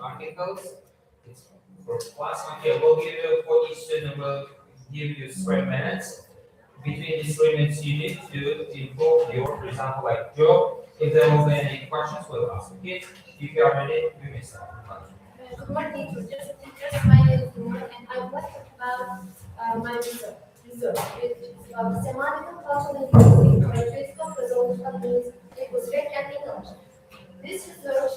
articles. It's for class. Okay, we'll give you for each student. We'll give you 3 minutes. Between these 3 minutes, you need to involve your, for example, like Joe. If there will be any questions, we'll ask. Okay, if you are ready, you may start. Good morning, just my name is Noor, and I want to talk about my research, which is about semantic cultural linguistics, characteristics of resolution means linguistics and English. This research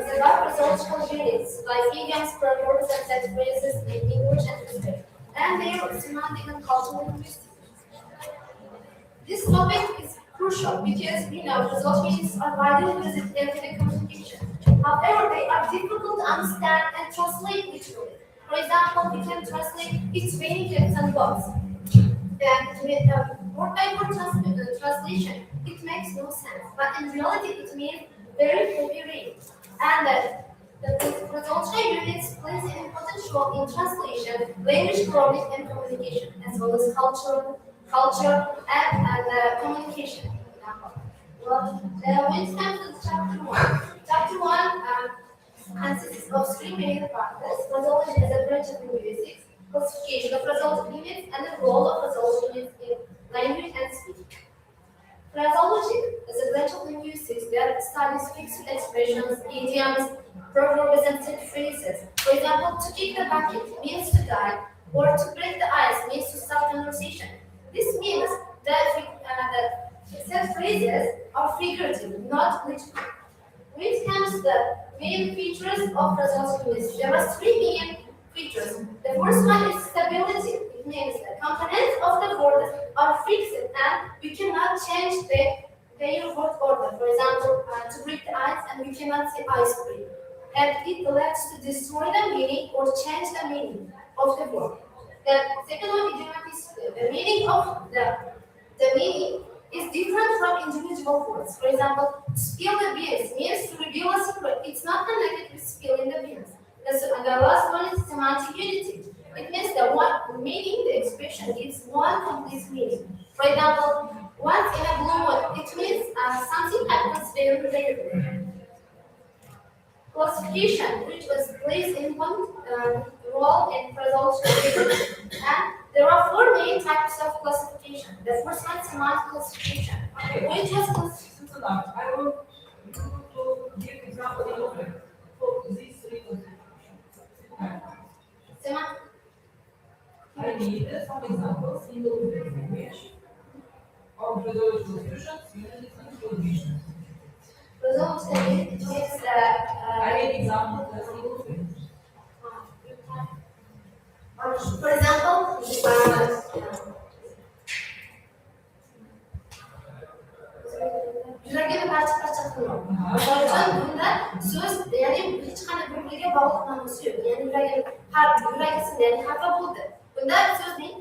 is about resolution units like idioms, proverbs, and set phrases in English and English, and their semantic and cultural linguistics. This topic is crucial because we know result meanings are widely used in everyday communication. However, they are difficult to understand and translate literally. For example, we can translate its benefits and loss. And with word by word translation, it makes no sense. But in reality, it means very heavy. And the resolution units plays an important role in translation, language learning, and communication, as well as culture, and communication. Well, when it comes to chapter one consists of three main parts: resolution as a branch of linguistics, classification of result units, and the role of result units in language and speech. Phraseology is a branch of linguistics that studies fixed expressions, idioms, proverbs, and set phrases. For example, to kick the bucket means to die, or to break the ice means to stop conversation. This means that set phrases are figurative, not literal. When it comes to the main features of result units, there are three main features. The first one is stability. It means the components of the words are fixed and we cannot change their word order. For example, to break the ice, and we cannot say ice break. And it lets to destroy the meaning or change the meaning of the word. The second one is the meaning of the meaning is different from individual words. For example, to spill the beans means to reveal a secret. It's not connected with spilling the beans. And the last one is semantic unity. It means that one meaning, the expression gives one complete meaning. For example, once in a blue moon, it means something happens very rarely. Classification, which was placed in one role in resolution. And there are four main types of classification. The first one is semantic classification, which was classification. I want to give example for these three classifications. Semantic. I need some examples in the language of resolution fusions, units, and conditions. Resolution it means I need examples as single phase. for example, yürek parça kullanıyor. Mesela bunda söz yani hiç hani birbiriyle bağlanması yok. Yani yüreğin yani harfa buldu. Bunda söz değil,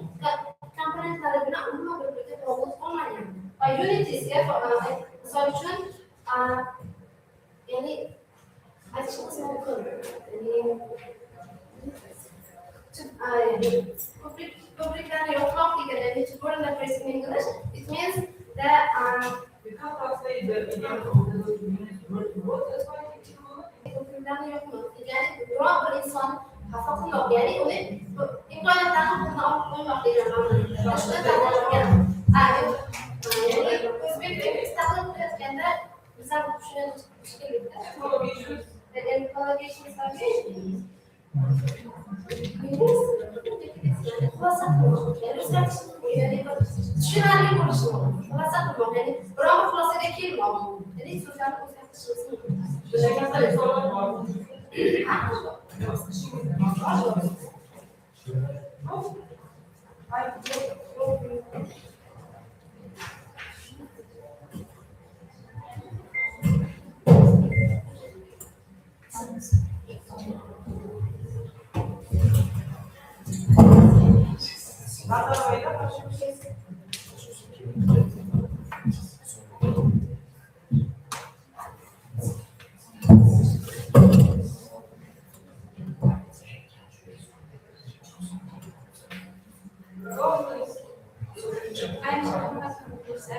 komponentlerle bina umma birbiriyle bağlanıyor. Unity ise solution yani açıkçası mümkün. Yani public and your topic and which word in the phrase in English, it means that We can't translate the idea of resolution units word to word, that's why it's publikten yok mu? Yani duran bir insan hafafın yok. Yani onu imkanlardan kullanmak koymak değil ama başka tarafından yani Özbek ve İstanbul kendi mesela düşünen collaborations. and collaboration is düşünenli konuşma. Fırsat bulmak yani bravo fırsat kelime ama. Yani sosyal This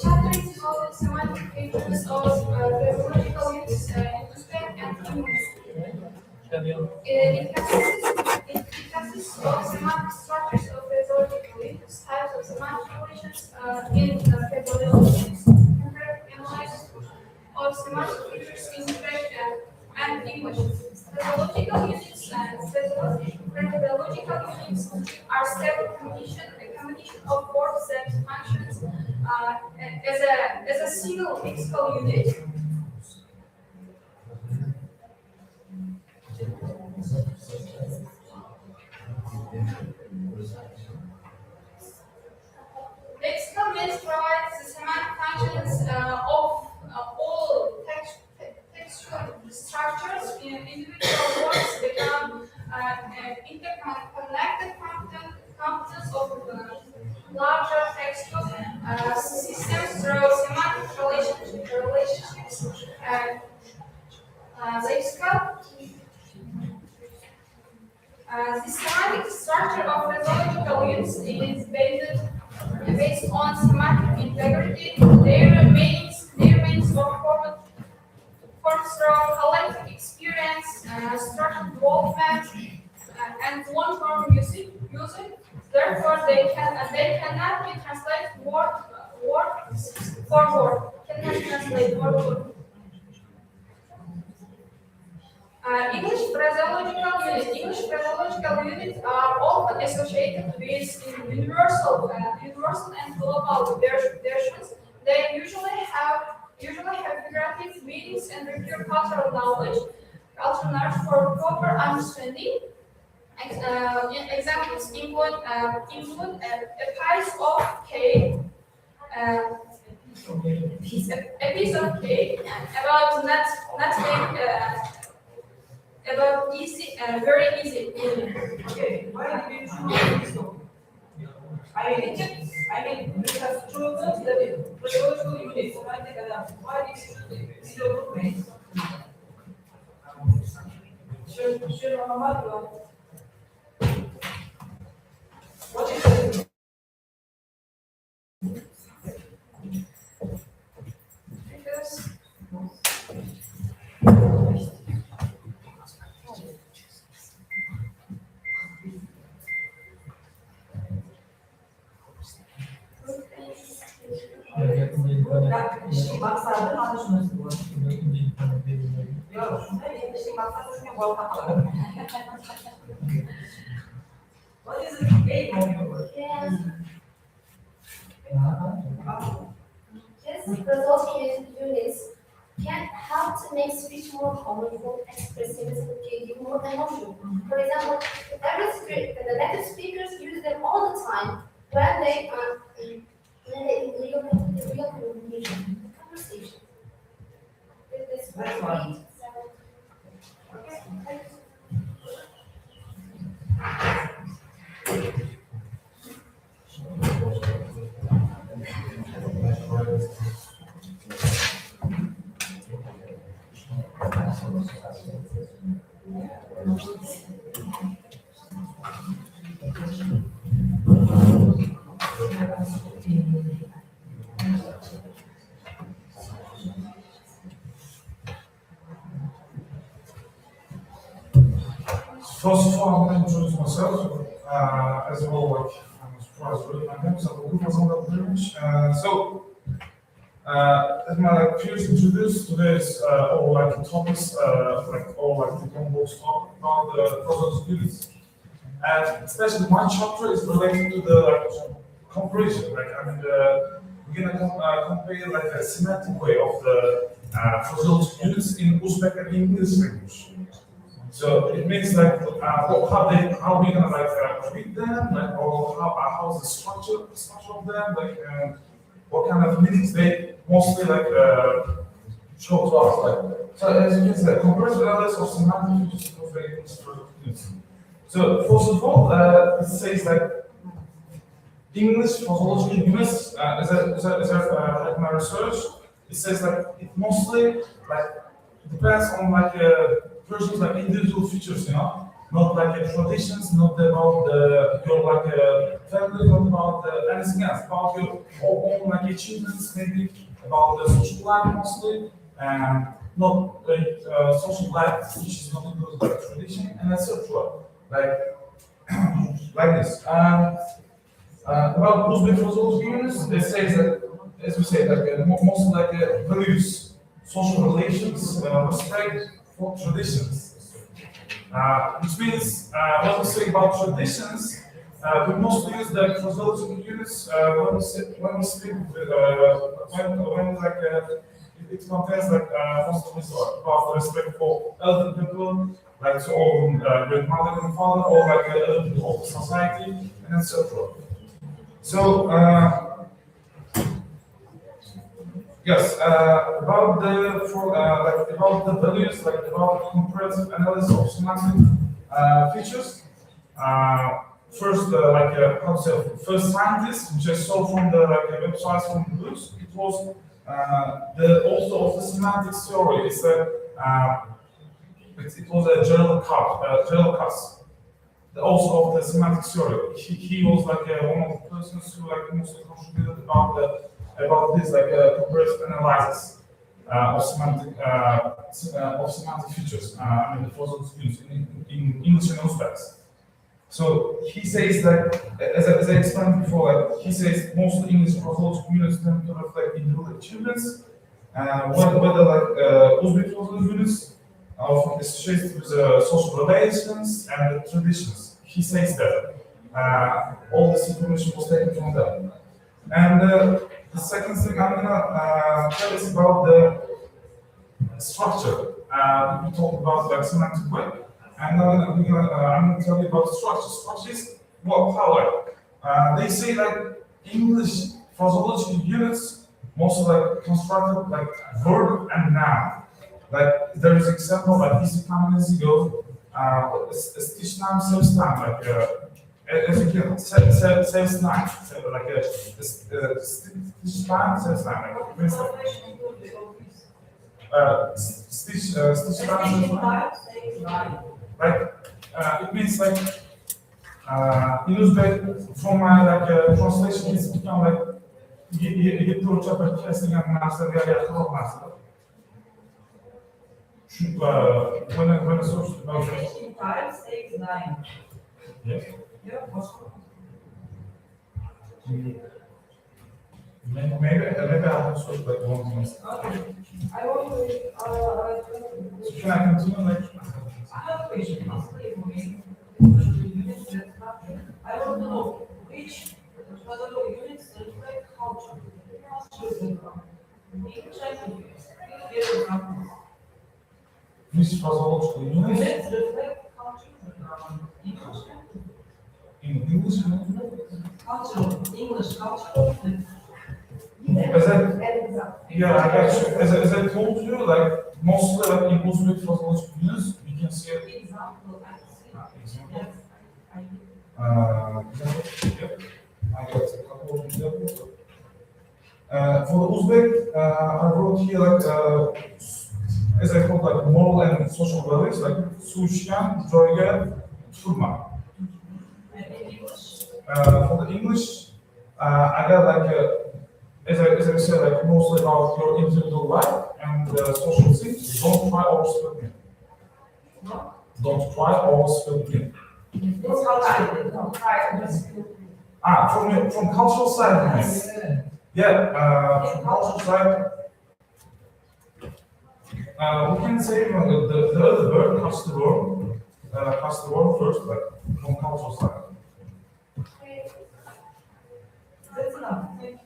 chapter is called Semantic Features of Physiological Units in Uzbek and English. It consists of semantic structures of physiological units, types of semantic relations in physiological units, comparative analysis of semantic features in Uzbek and English. Physiological units and physiological units are stable combination of words that functions as a single lexical unit. Lexical units provides the semantic functions of all textual structures. Individual words become interconnected components of larger textual systems through semantic relationships. Lexical the semantic structure of physiological units is based on semantic integrity. Their remains of forms through collective experience, structured development, and long-term usage. Therefore, they cannot be translated word for word. Cannot translate word for word. English phraseological units are often associated with universal and global versions. They usually have figurative meanings and require cultural knowledge for proper understanding. Examples include a piece of cake, a piece of cake about not about easy, very easy. Okay, why did you choose this topic? I mean, we have chosen the physiological units, semantic analysis. Why did you choose this topic? Sure, what is it? Because İşin maksadı anlaşılması bu. Yok, işin maksadı çünkü bol kapalı. What is the aim of your work? Yes, physiological units can help to make speech more colorful, expressive, and give more emotion. For example, the native speakers use them all the time when they are in real communication, conversation. With this That's fine. Okay. First of all, I want to introduce myself. As well, like I'm surprised really my name, so good was on that privilege. As my like peers introduced, today's all like topics, like all like the combos talk about the process units, and especially my chapter is related to the like comparison. Like I mean, we're gonna compare like a semantic way of the process units in Uzbek and English language. So it means like how we gonna like treat them, like or how's the structure of them, like what kind of meanings they mostly like show to us. Like so as you can see, comparative analysis of semantic features of the English units. So first of all, it says like English phonological units as I had my research, it says like it mostly like depends on like persons like individual features, you know. not like traditions, not about your like family, not about anything else, about your own like achievements, maybe about the social life mostly, and not social life which is not included by tradition and etc. Like like this. About Uzbek philosophy units, they say that, as we say, like mostly like values, social relations, respect for traditions. Which means, what we say about traditions, we mostly use the phraseological units when we speak with, when like it contains like mostly about the respect for elder people, like so great mother and father, or like elder people of the society, and etc. So, yes, about the like about the values, like about comparative analysis of semantic features. First, how to say, first scientists, which I saw from the like websites from the books, it was the also of the semantic theory. It was a General Cuss, also of the semantic theory. He was like one of the persons who like mostly contributed about this like comparative analysis of semantic features. I mean the philosophical units in English and Uzbeks. So he says that, as I explained before, like he says most English philosophical units tend to reflect individual achievements, whether like Uzbek philosophical units are often associated with social relations and the traditions. He says that all this information was taken from them. And the second thing I'm gonna tell is about the structure. We talked about like semantic web, and now I'm gonna tell you about structure. Structure is what power. They say like English phraseological units mostly like constructed like verb and noun. Like there is example like this minutes ago, stitch noun saves time like as you can saves time like stitch time saves time like for instance, stitch time saves time. Like it means like in Uzbek from my like translation it's become like you do chapter casting and master the master. When I searched about it. 15 times takes 9. Yes. Yeah, Maybe I have to search like one thing. okay. I want to, So can I continue like? I have a question. Explain for me. I want to know which philosophical units reflect culture. Culture is English language. Give examples. Which phraseological units Units reflect culture. English language. in English? Cultural, English cultural. As yeah, I got you. As I told you, like mostly like in Uzbek phraseological units, you can see it. Example, I see. Example. Yes, I do. Yep. I got a couple of examples. For the Uzbek, I wrote here like as I called like moral and social values like Sushyan, Joyga, Turma. And in English, For the English, I got like as I said like mostly about your individual life and social things. Don't try or split me. no. Don't try or split me. It's how I did. No, try just. From cultural side, yes. Yeah, from cultural side, we can say the other word cuts the word first, like from cultural side. That's enough. Thank you.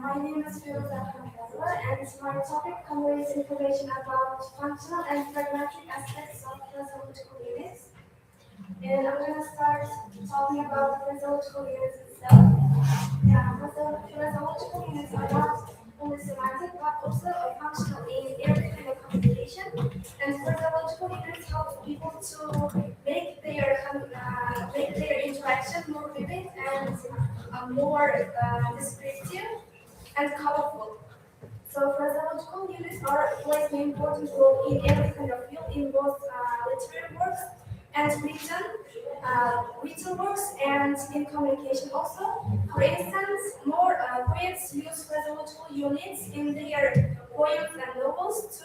My name is Firuza and my topic conveys information about functional and pragmatic aspects of physiological units. And I'm going to start talking about the physiological units itself. Yeah, physiological units are not only semantic, but also functional in every kind of communication. And phraseological units help people to make their interaction more vivid and more descriptive and colorful. So phraseological units are plays an important role in every kind of field, in both literary works and written works and in communication also. For instance, more poets use phraseological units in their poems and novels to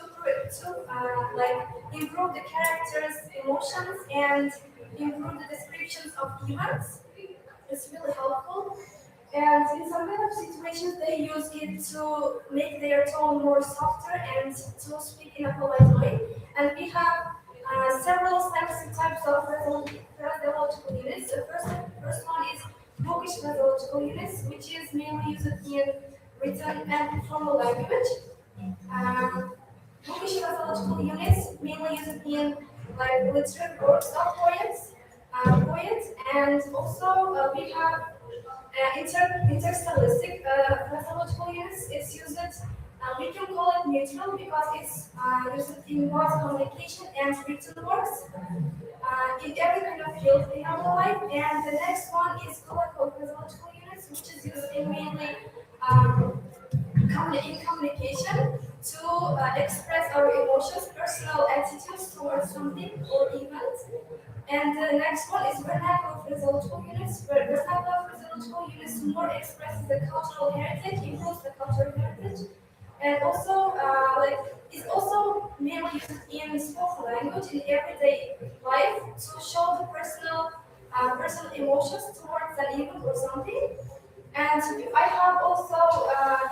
like improve the characters' emotions and improve the descriptions of events. It's really helpful. And in some kind of situations, they use it to make their tone more softer and to speak in a polite way. And we have several types of phraseological units. The first one is bookish phraseological units, which is mainly used in written and formal language. Um, Bookish phraseological units mainly used in like literary works of poets, and also we have interstylistic phraseological units. It's used, we can call it neutral because it's used in both communication and written works in every kind of field in our life. And the next one is colloquial phraseological units, which is used in mainly um, in communication to express our emotions, personal attitudes towards something or event. And the next one is vernacular physiological units. Vernacular physiological units more expresses the cultural heritage, improves the cultural heritage, and also like it's also mainly used in spoken language in everyday life to show the personal emotions towards an event or something. And I have also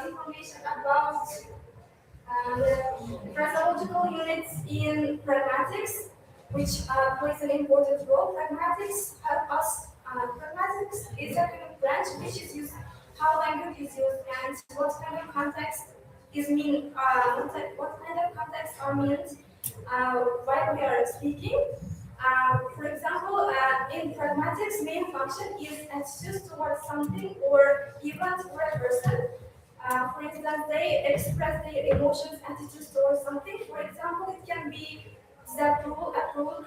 information about the phraseological units in pragmatics, which plays an important role. Pragmatics help us. Pragmatics is a kind of branch which is used how language is used and what kind of context is mean. What kind of context are meant while we are speaking. For example, in pragmatics, main function is attitude towards something or event or a person. For instance, they express their emotions, attitudes towards something. For example, it can be approval,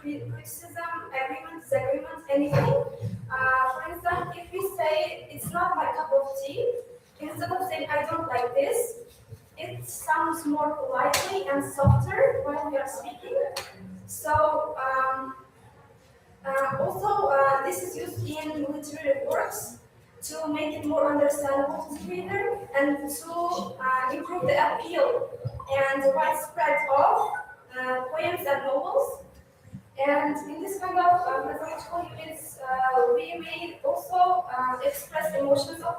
criticism, agreement, disagreement, anything. For instance, if we say it's not my cup of tea, instead of saying I don't like this, it sounds more politely and softer when we are speaking. So this is used in literary works to make it more understandable to the reader and to improve the appeal and the widespread of poems and novels. And in this kind of mythological units, we may also express emotions of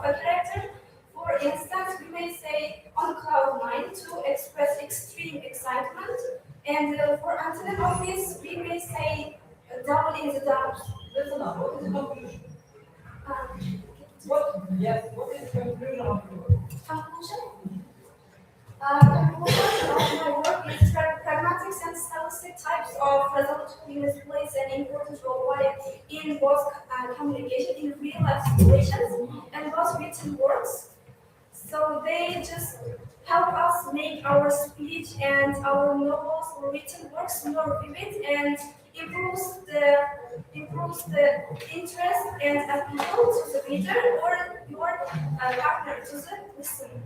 a character. For instance, we may say on cloud nine to express extreme excitement. And for antonym of this, we may say double in the dumps. That's enough. What is the conclusion? Um, What is the conclusion of your Conclusion? Conclusion of my work is pragmatics and stylistic types of phraseological units plays an important role while in both communication in real life situations and both written works. So they just help us make our speech and our novels or written works more vivid and improves the interest and appeal to the reader or your partner to the listener.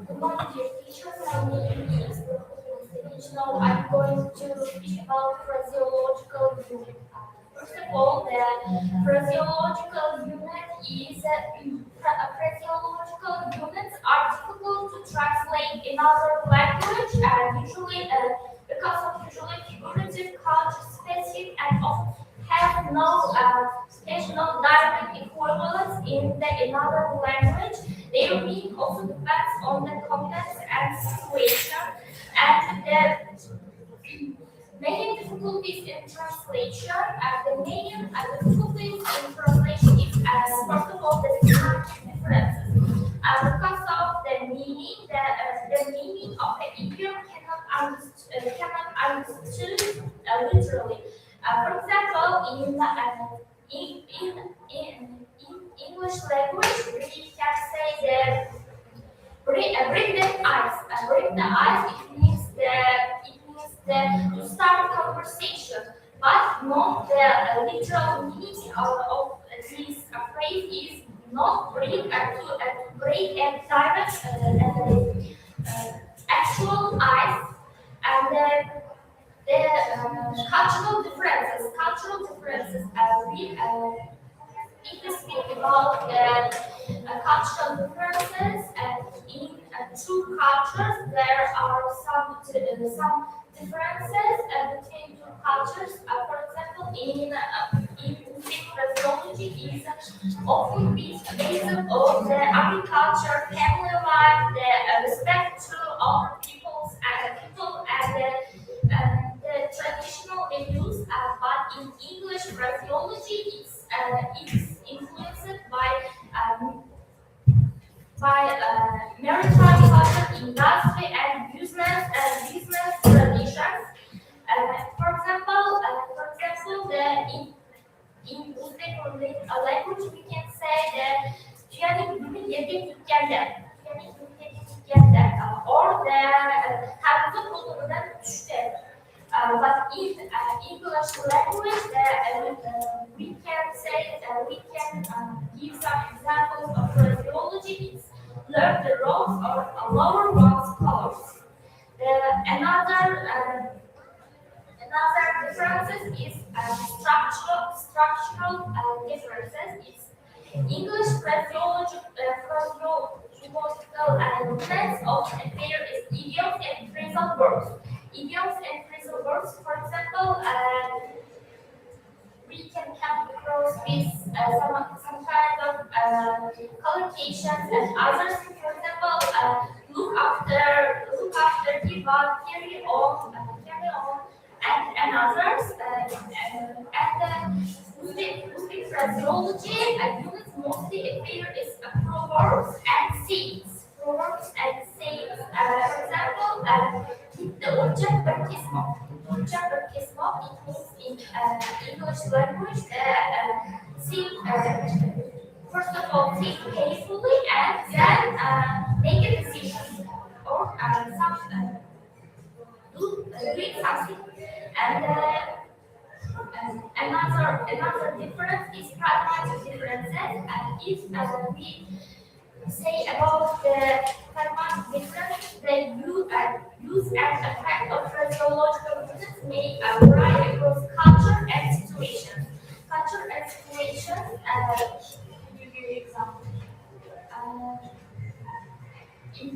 Good morning, dear teachers. My name is Now I'm going to speak about phraseological unit. First of all, the phraseological unit is phraseological units are difficult to translate in other language and usually because of usually figurative, culture specific, and often have no direct equivalents in another language. Their meaning also depends on the context and situation, and the main difficulties in translation. The difficulties in translation is first of all the semantic differences. Because of the meaning, the in English language, we can say that break the ice. Break the ice. It means that to start conversation, but not the literal meaning of this phrase is not break to break and direct actual ice and the cultural differences. If we speak about the cultural differences, in two cultures, there are some differences between two cultures. For example, in Muslim phraseology is often based on the agriculture, family life, the respect to other people and the traditional values. But in English phraseology, it's influenced by maritime culture, industry, and business traditions. For example, in Uzbek language, we can say that "Tüyanık günü yedik tükende." Or the "Hakkı bulundan düştü." But in English language, we can say we can give some examples of phraseology. It's learn the roles or lower one's colors. Another differences is structural differences. It's English phraseological elements of appear is idioms and phrasal verbs. Idioms and phrasal verbs, for example, we can come across with some kind of collocations and others. For example, look after, give up, carry on, and others. Uzbek phraseology units mostly appear as proverbs and sayings. For example, the ucap berkismok. Ucap berkismok, it means in English language, first of all, think carefully and then make a decision or doing something. And another difference is pragmatic differences. And if we say about the pragmatic difference, the use and effect of phraseological units may vary across culture and situations. Culture and situations. Give you an example. In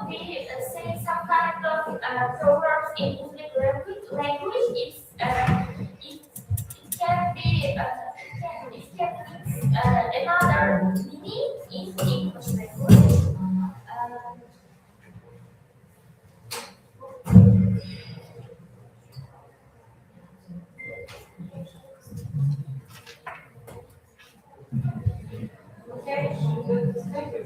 we say some kind of proverbs in Uzbek language. It can be another meaning in English language. Okay, thank you.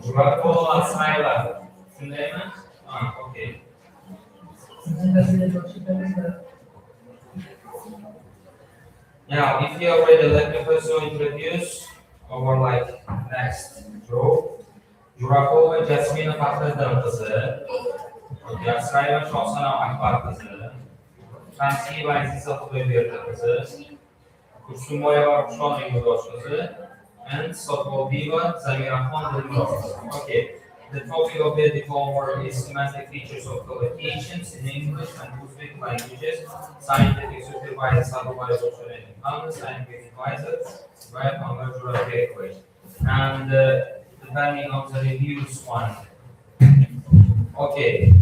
Jurako Asmaila. Süleyman? Okay. Now, if you are ready, let me first introduce our next group. Jurakova Jasmina Fakhriddin kızı. या स्राइवा शौसना अखबार कसे transcribe software kazı, kusumoya şonu kazı, and software zamirafon kazı. Okay. The topic of the homework is semantic features of collocations in English and Uzbek languages, scientific supervisor, supervisor, and scientific advisor, by converter equation. And depending on the reviews one. Окей,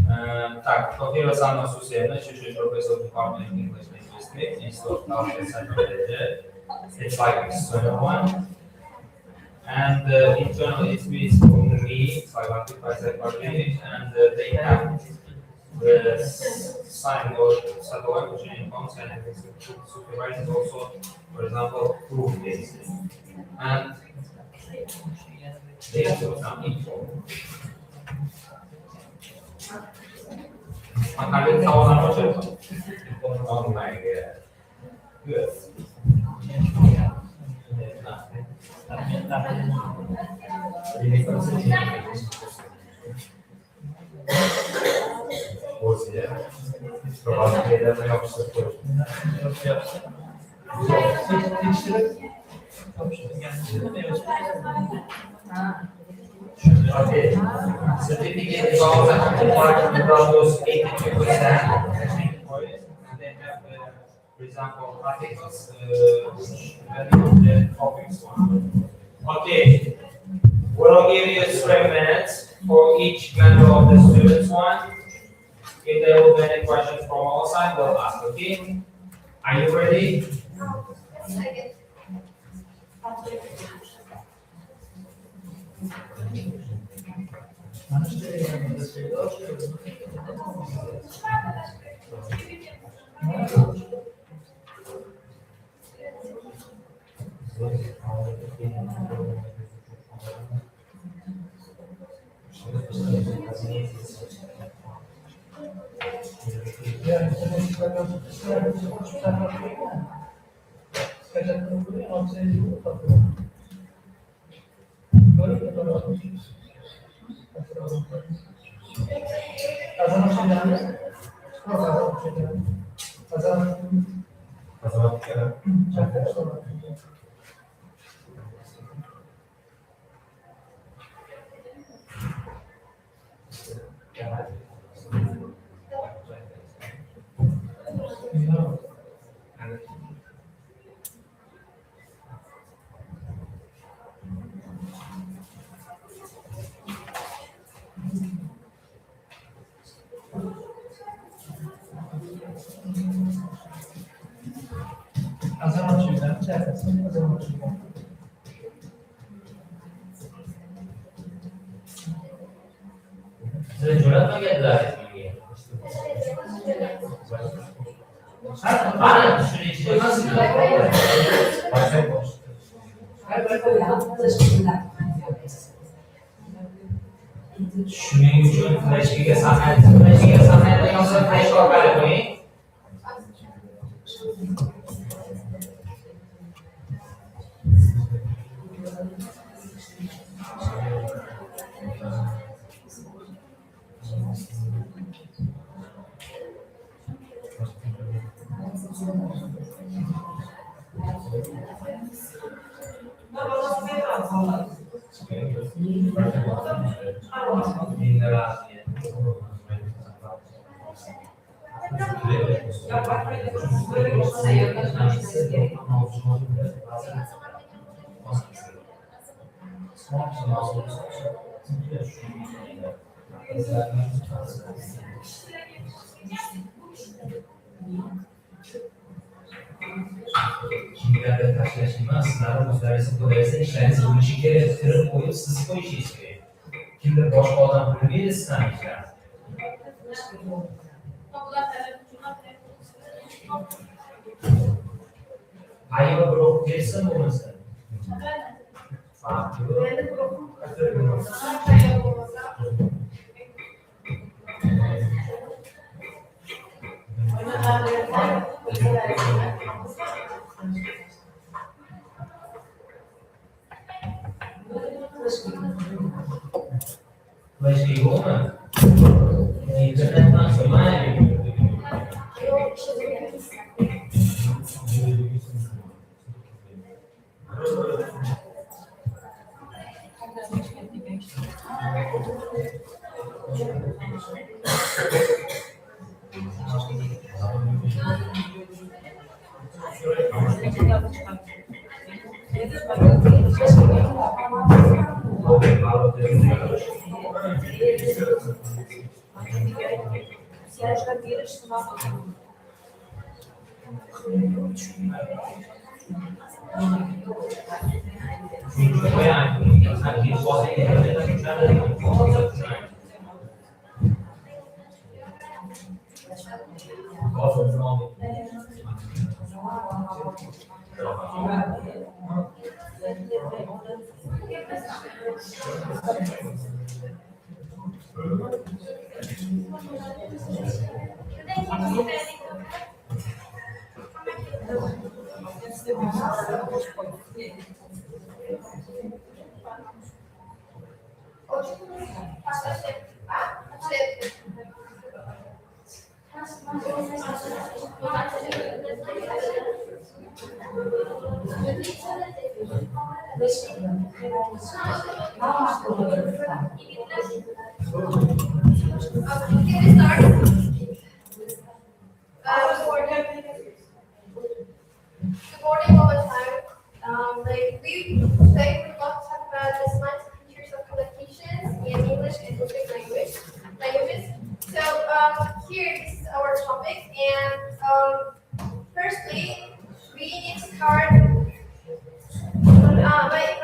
так, по-первых, самое сусідне, що професор Department of English Linguistics, Institute of it's like external one. And internally it's based on me, so I want to price that organic, and they have the sign or satellite which in content and supervisors also, for example, proof based. And they have some info. Makanya tawaran macam online ya. Good. Ini ya. Kalau kita memang sesuatu. Okay. Certificate is also important because those 82%. And they have, for example, articles depending on the topics. Okay. We'll give you 3 minutes for each member of the students one. If there will be any questions from our side, we'll ask. Okay. Are you ready? Sudah jualan apa ya lah? Mana? Sudah itu masih shuning uchun flashga sahnaga yozib flash orqali qo'ying. Kimlerde karşılaşılmaz, sınavın müdahalesi dolayısıyla işleriniz bu işi kere kırıp koyup sızıp o işi istiyor. Kimdir boşka olan bilmeyi de sınamayacağız. Hayva blok verirsen olmasın. Farklı. Mas ligou, mano? Yani sanki sohbet edilen Can we start? Good morning all the time. Today we're going to talk about the semantic features of collocations in English and Uzbek languages. So here this is our topic, and firstly we need to start.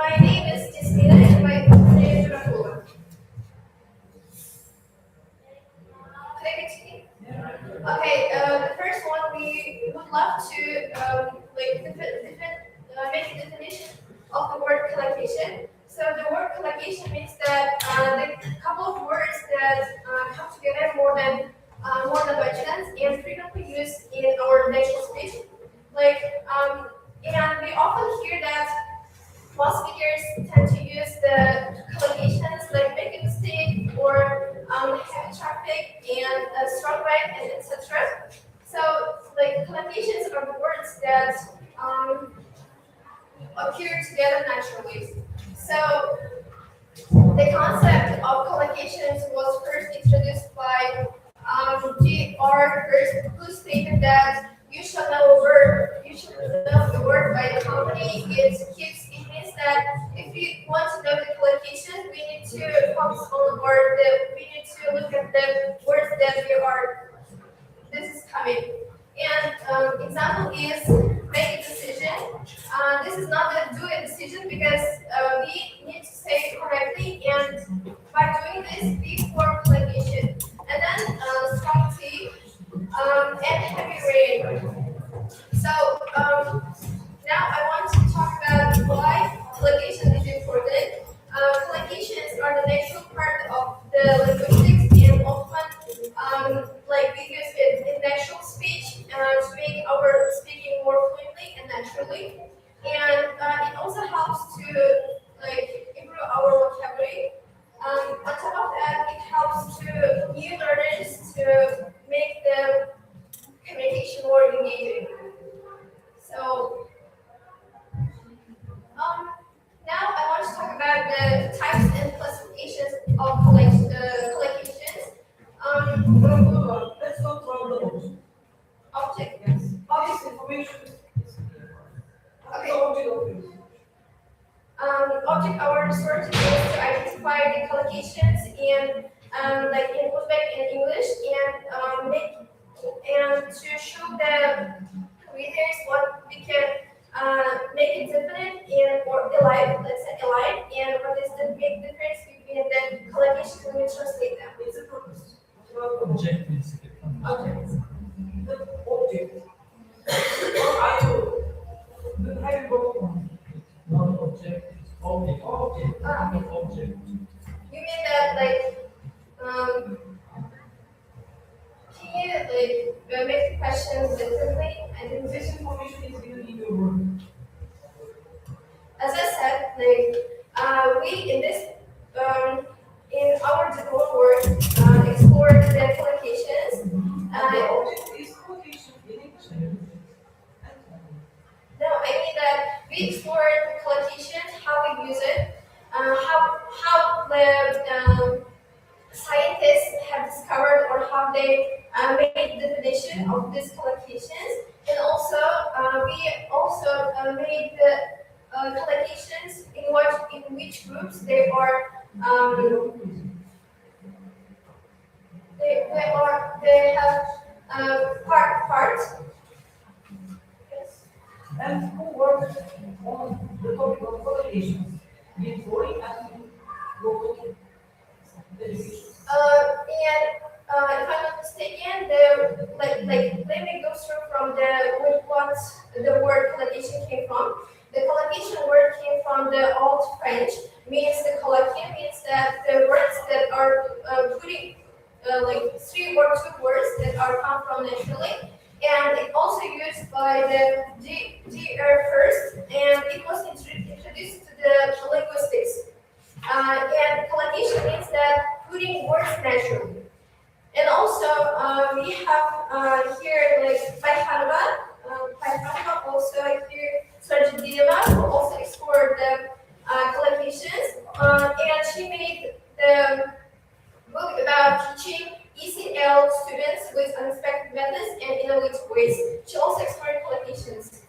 My name is Jasmina and my name is Rahul. Can I continue? Okay, the first one we would love to make a definition of the word collocation. So the word collocation means that the couple of words that come together more than by chance and frequently used in our natural speech. And we often hear that most speakers tend to use the collocations like make a mistake or heavy traffic and strong right and etc. So like collocations are the words that appear together naturally. So the concept of collocations was first introduced by G.R. Hearst, who stated that you should know the word by the company. It means that if we want to know the collocation, we need to focus on we need to look at the words that this is coming. And example is make a decision. This is not a do a decision because we need to say it correctly, and by doing this, we form collocation. And then strong T and heavy rain. So now I want to talk about why collocation is important. Collocations are the natural part of the linguistics and often we use it in natural speech to make our speaking more fluently and naturally. And it also helps to improve our vocabulary. On top of that, it helps to new learners to make the communication more engaging. So now I want to talk about the types and classifications of collocations. Let's talk about the Object. yes. Object information. Okay. Object. Object our research is to identify the collocations in in Uzbek and English and to show the readers what we can make it definite in or alive, let's say alive, and what is the big difference between the collocations when we translate them. It's a purpose. Object is Objects. The object. What are you? The having both one. not object, it's object. Object, Ah. not object. You mean that can you make the questions differently? I didn't. This information is given in your word. As I said, we in this in our diploma work explored the collocations. The object is quotation in English. No, I mean that we explored the collocations, how we use it, how the scientists have discovered or how they made the definition of these collocations, and also we also made the collocations in which groups they have parts. Yes. And who worked on the topic of collocations before and local education? And if I'm not mistaken, let me go through from what the word collocation came from. The collocation word came from the Old French, means the collocation means that the words that are putting like three or two words that are come from naturally, and it also used by the GR first, and it was introduced to the linguistics. And collocation means that putting words naturally. And also, we have here like by also here Sergio Diva, who also explored the collocations, and she made the book about teaching ECL students with unexpected methods and innovative ways. She also explored collocations.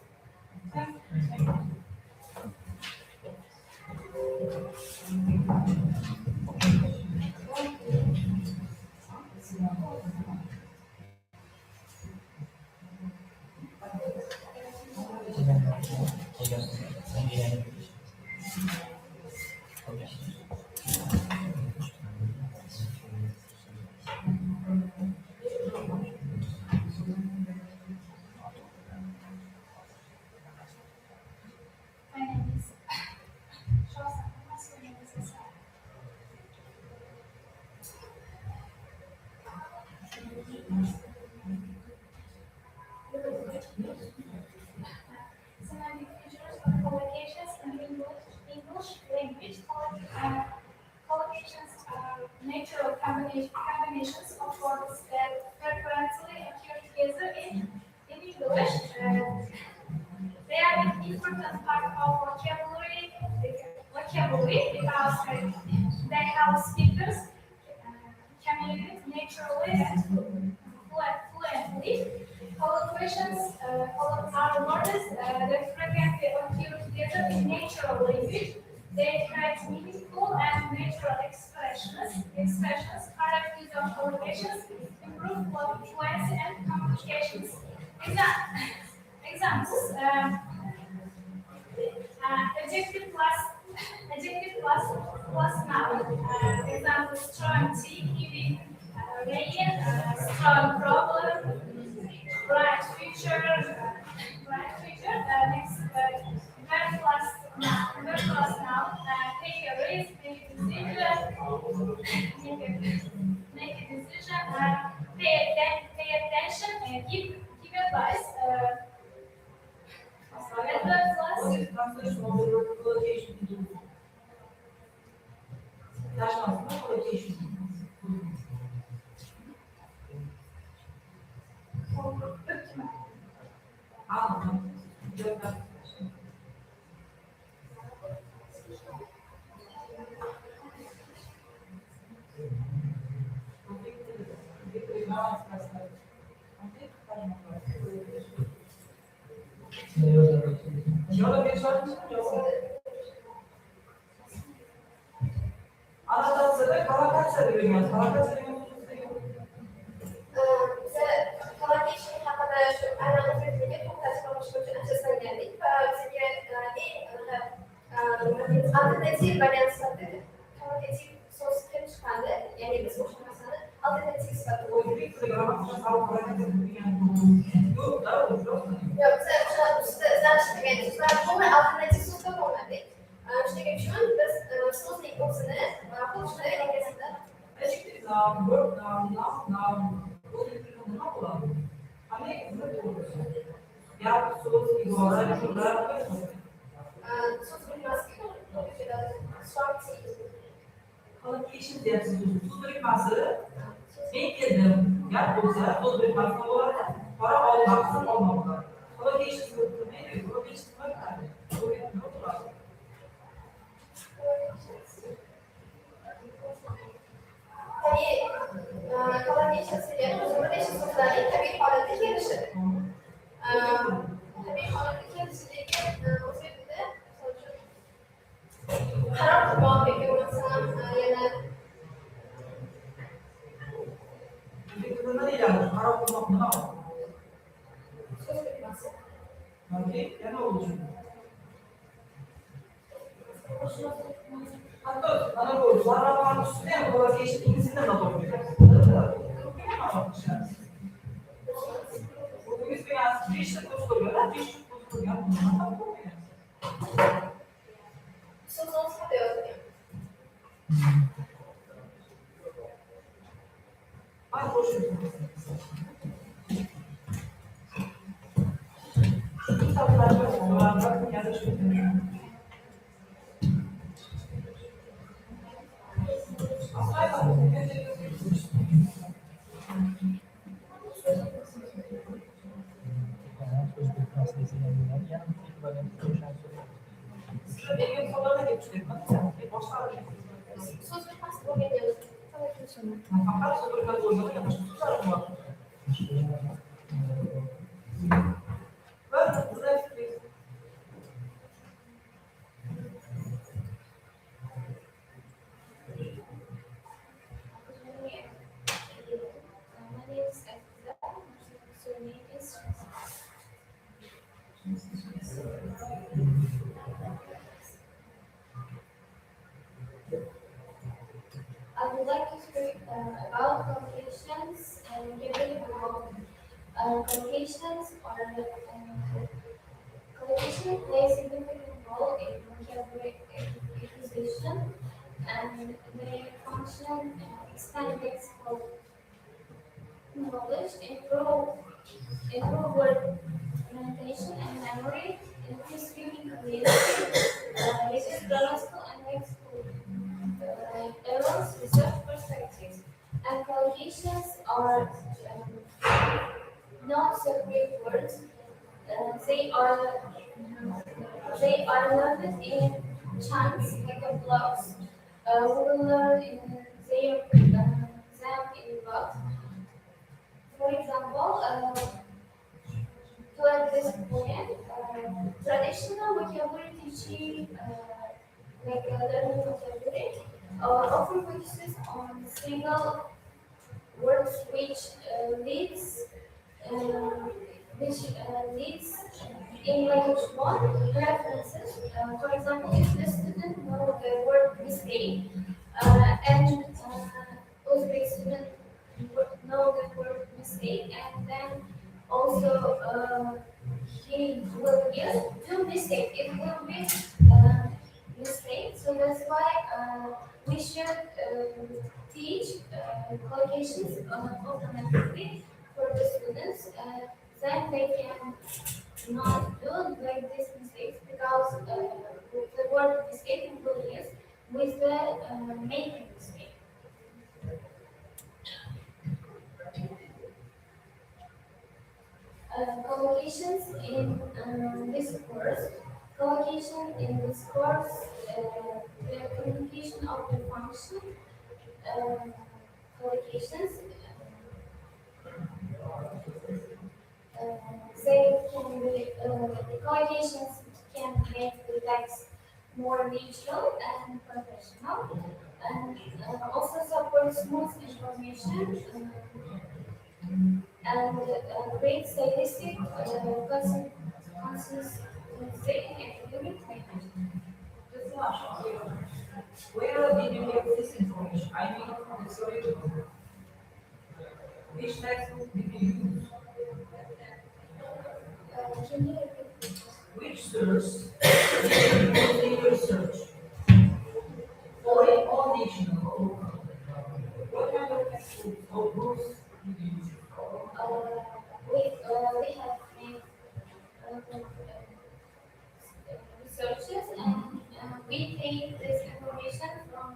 My name is Shosa. My name is Isra. Semantic features of collocations in English language. Collocations are natural combinations of words that frequently occur together in English. They are an important part of vocabulary because they help speakers communicate naturally and fluently. Collocations are words that frequently occur together in natural language. They create meaningful and natural expressions. Correct use of collocations improve fluency and communications. Examples. Adjective plus noun. Example: strong tea, giving rain, strong problem, bright future. Next, verb plus noun. Take a risk, make a decision. Pay attention, and give advice. Adverb plus. What is translation of the word collocation into? National collocation. Anladım. Şöyle bir soru yok. Anlatan sefer kalan kaç sefer bilmez. Kalan kaç sefer bilmez. Bize collocation haqida shu analitikga to'xtalib qolish uchun asoslangandik va bizga eng alternativ variant sifatida kommutativ so'z kelib chiqadi. Ya'ni biz o'sha narsani alternativ sifatida O bir programı sağlık olarak yani yok da yok. yo'q, biz o'sha ustida izlanishtirgan so'zlar bo'lmay alternativ so'zlar bo'lmadik. Shuning uchun biz so'zning o'zini qo'shni egasida Adjective noun, verb noun. Bu bir ne olan? Hani ne olur? Ya söz ibare şurada so'z bilmaslik strong collocation dersi söz birikmesi ne dedim? Ya olsa söz birikmesi olarak para almaksın olmamalı. Collocation sözü ne diyor? Collocation var mı? Bu ne olur? Tabii collocation seviye, uzun bir so'zlarning tabiiy holati kelishi. Tabiiy Okay, yana oluşuyor. Hatta bana doğru zarraların üstüne bu geçti İngilizce de doğru. Bu biz biraz bir koşturuyorlar, bir koşturuyor. Sus olsa diyor. Ay koşuyor. Kitaplar ya da şu. Size benim sorularına geçelim. Başlar. Sus ve pas bu geliyor. Tabii ki sonra. Fakat sorular zorlanıyor. Yapıştırırlar mı? Böyle burada My name is Afiza. Surname is I would like to speak about collocations and giving about collocations or collocation plays a significant role in vocabulary acquisition and they function expand lexical knowledge, improve word pronunciation and memory, increase speaking ability, reduce grammatical and lexical errors, research perspectives, and collocations are not separate words. They are learned in chunks like a blocks. We will learn in them in blocks. For example, to this point, traditional vocabulary teaching, learning vocabulary, often focuses on single words which leads in language one references. For example, if the student know the word mistake and Uzbek student know the word mistake and then also he will use do mistake. It will be mistake. So that's why we should teach collocations automatically for the students. Then they can not do like these mistakes because the word mistake will use with the making mistake. Collocations in this course. Collocation in this course, the communication of the function, collocations, they can be, collocations can make the text more natural and professional, and also support smooth information and great stylistic consistency in academic language. where did you get this information? I mean, the story. Which textbook did you use? Can you repeat this? Which source did you use in your search? For in all national or local? What kind of textbooks or books did you use? We have made researches and we take this information from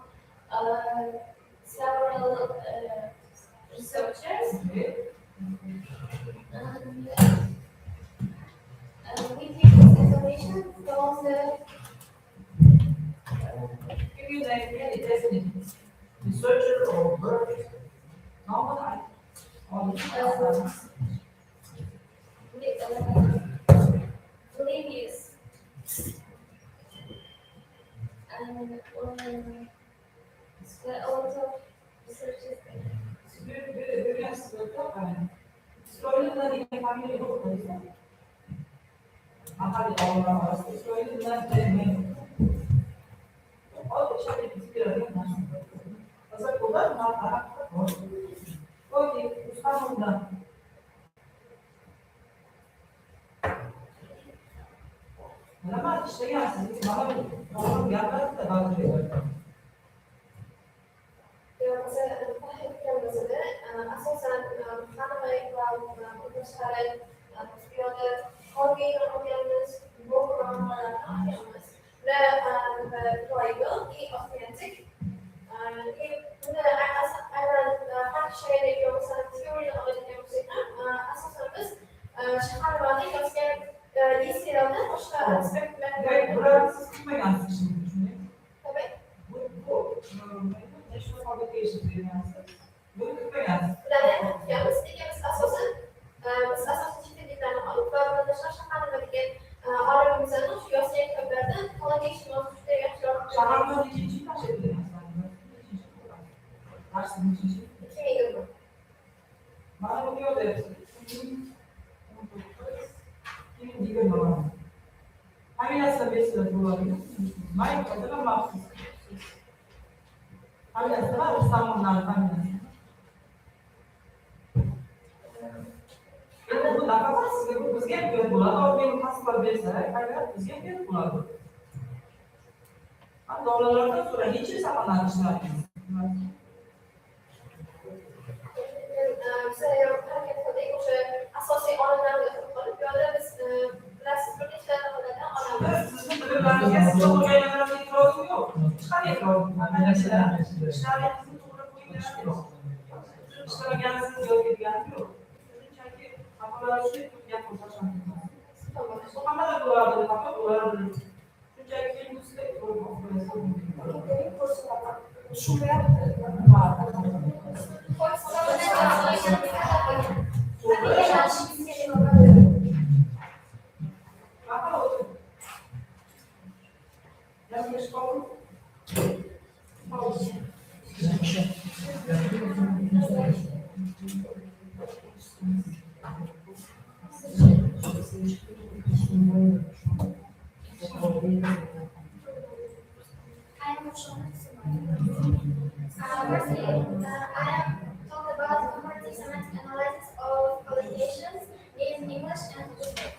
several researchers. And we take this information from the Give you the really definite researcher or work. Normal I or previous and a lot of researchers. Story'la yine family yok. Hadi Allah'ın arası söylediler de o şöyle bir araya Pasal kolar mata o di Ustamunda lama işte gelsin bana yapar da bazı مثلا الفحم كان مثلا اساسا انا كنت بشتغل رياضه هوبي اورجانيز بروجرام لا برايفل اي اوثنتيك انا حق شيء اللي مثلا ثيوري او اللي اساسا بس شحال بعدين بس كان يصير لنا مش اسبكت من Burası sıkma gelsin şimdi. تمام Bu national publication dünyası. Bu sıkma gelsin. لا لا بس هي بس اساسا جدا جدا فما نشرش حاجه بعد كده عربي مثلا في يوسف كبرنا collection of the Şaharman ikinci kaç ediyor mesela? Dersin ikinci. kimi yıldı. Bana bakıyor da kimin diyor bana. Hani yasa besle bulabilir. Mayık adına mahsus. Hani yasa var İstanbul'dan hani yasa. Bu da kapatır. Bu bizge bir buladı. O benim paspor besle. Hayır, bizge bir buladı. Ama dolarlardan sonra hiç zamanlar işler. مثلا حركه خديك مش اساسي انا نعمل الطالب يقعد بس لا سبرني شغال ولا لا انا Sizin böyle ben kesin çok yayınlara bir problem yok. Çıkar yapalım. Mesela işler yapısını doğru koyuyor. İşler gelsin diyor gibi gelmiyor. Çünkü havalar sürekli yapılacak şartlar. O kadar da dolardı, fakat dolardı. Çünkü bu sürekli benim kursu yapmak. şuraya bakalım. Yanlış kalın. Firstly, I am talking about comparative semantic analysis of collocations in English and Uzbek.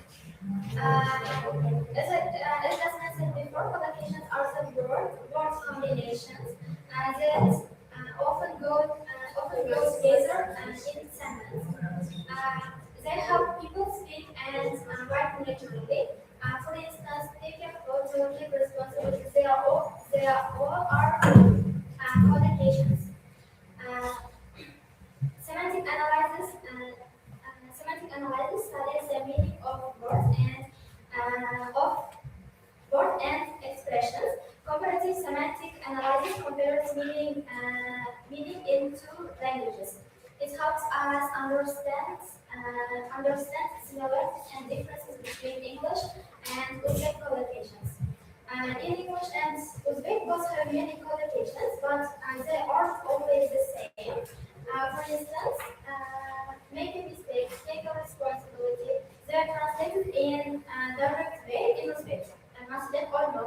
As I mentioned before, collocations are some word combinations that often go together in sentence. They help people speak and write naturally. For instance, take a photo, give responsibilities. They all are collocations. Semantic analysis studies the meaning of words and expressions. Comparative semantic analysis compares meaning in two languages. It helps us understand similarities and differences between English and Uzbek collocations. In English and Uzbek both have many collocations, but they aren't always the same. For instance, make a mistake, take a responsibility. They are translated in a direct way in Uzbek. Maslet olma,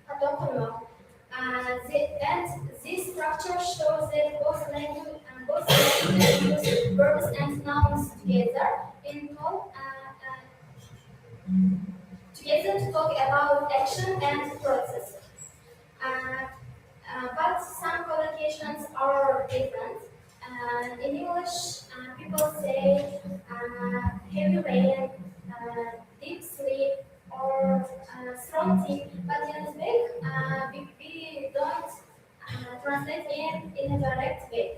adopma. And this structure shows that both languages use verbs and nouns together to talk about action and process. But some collocations are different. In English, people say heavy rain, deep sleep, or strong tea. But in Uzbek, we don't translate in a direct way.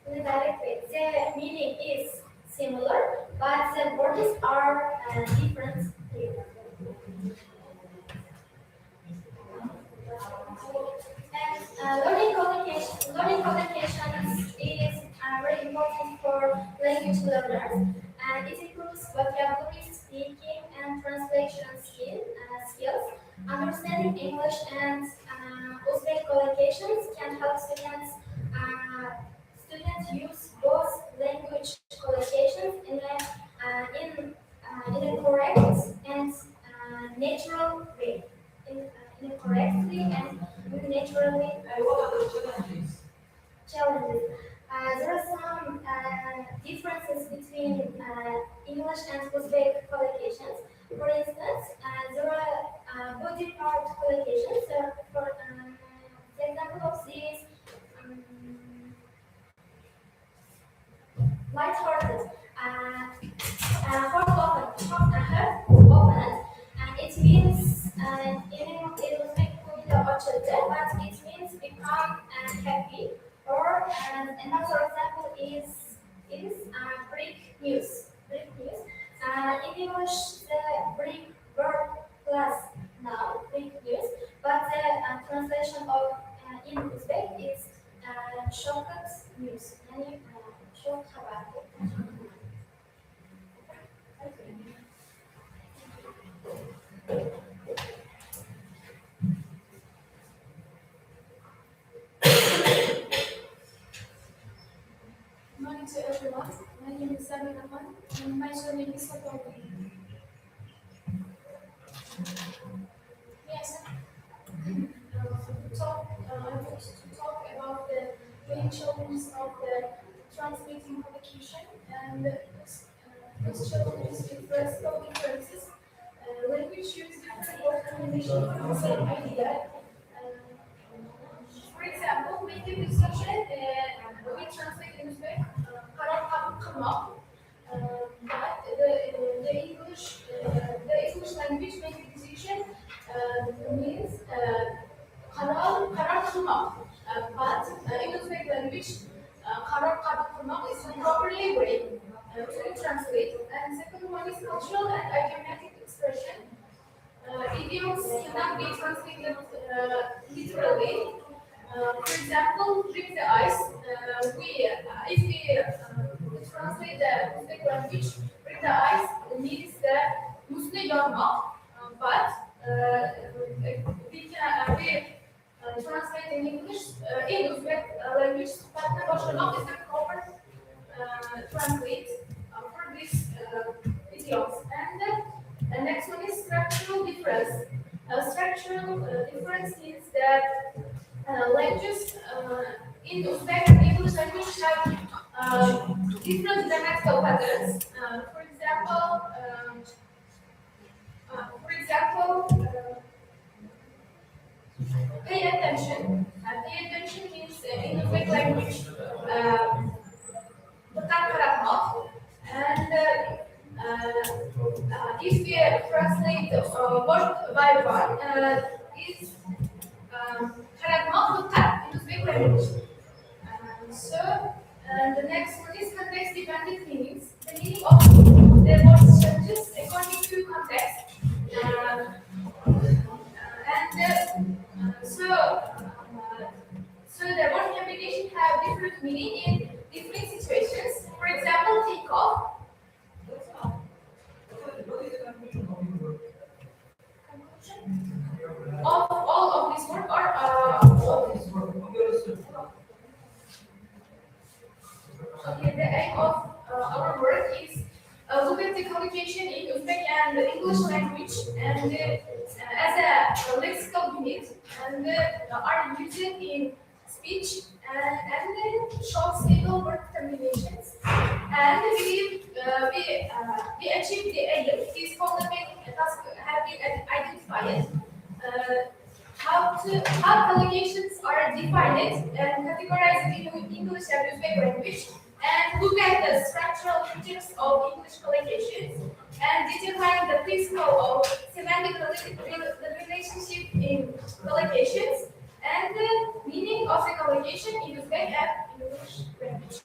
The meaning is similar, but the words are different here. And learning communications is very important for language learners, and it improves vocabulary, speaking, and translation skills. Understanding English and Uzbek collocations can help students use both language collocations in a English and Uzbek collocations. For instance, there are body part collocations. For example of these, light-hearted, heart open, and it means it was make but it means become happy. Or another example is break news. Break news. In English, the break verb plus noun, break news, but the translation of in Uzbek is shocked news. Yani shock haber. Good morning to everyone. My name is Sami Rahman, and my surname is Fatoubi. Yes, I want to talk about the main challenges of the transmitting communication, and those challenges express no differences. Language use different word combination for the same idea. For example, make a decision, we translate in Uzbek, karar kılmak. But the English language make a decision means karar kılmak. But in Uzbek language, karar kılmak is the properly way to translate. And second one is cultural and idiomatic expression. Idioms cannot be translated literally. For example, drink the ice. If we translate the Uzbek language, drink the ice means the musli yormak, but we translate in English in Uzbek language. Patna başlamak is the proper translate for these idioms. And the next one is structural difference. Structural difference means that languages in Uzbek and English language have different grammatical patterns. Pay attention. Pay attention means in Uzbek language, tekan karatmak. And if we translate word by word, is karatmak tekan in Uzbek language. The next one is context-dependent meanings. The meaning of the words changes according to context. So the word combination have different meaning in different situations. For example, take off. Of all of these words are okay. The aim of our work is look at the communication in Uzbek and English language, and as a lexical unit, and are used in speech and short stable word combinations. And we achieve the aim. These following tasks have been identified. How collocations are defined and categorized in English and Uzbek language, and look at the structural features of English collocations, and determine the principle of semantic relationship in collocations, and the meaning of the collocation in Uzbek and English language.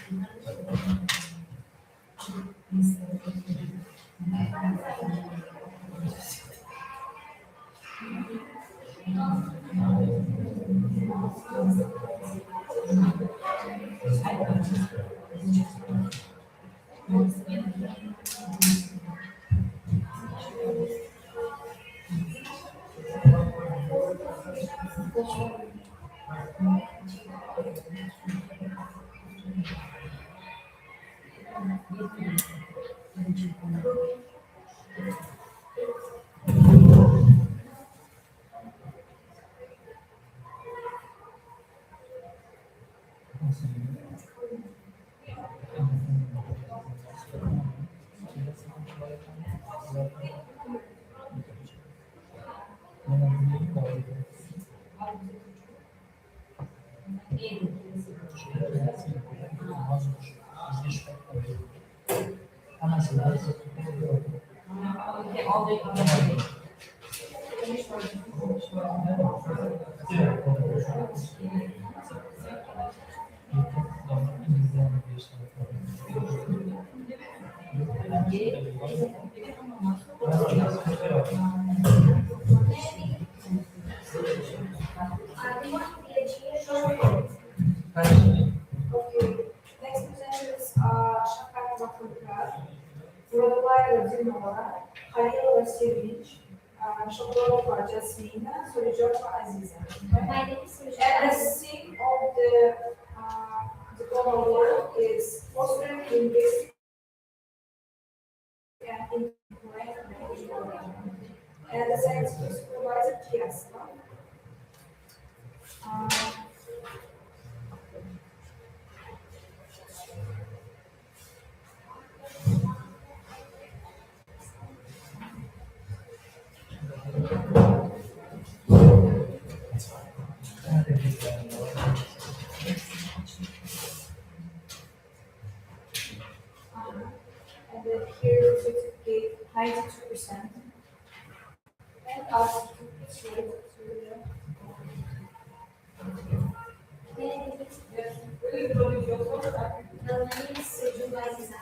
Okay. Next presenter is Şafak Bakırkar. Buralar Zülmara, Halil Vasilic, Şokolata Jasmina, Surijova Aziza. My name is And the Sujan. theme of the global work is fostering linguistic and intercultural. And the science supervisor, Kiasma. And then here the certificate 92%. And us straight to the Really introduce yourself. My name is Sujan Aziza.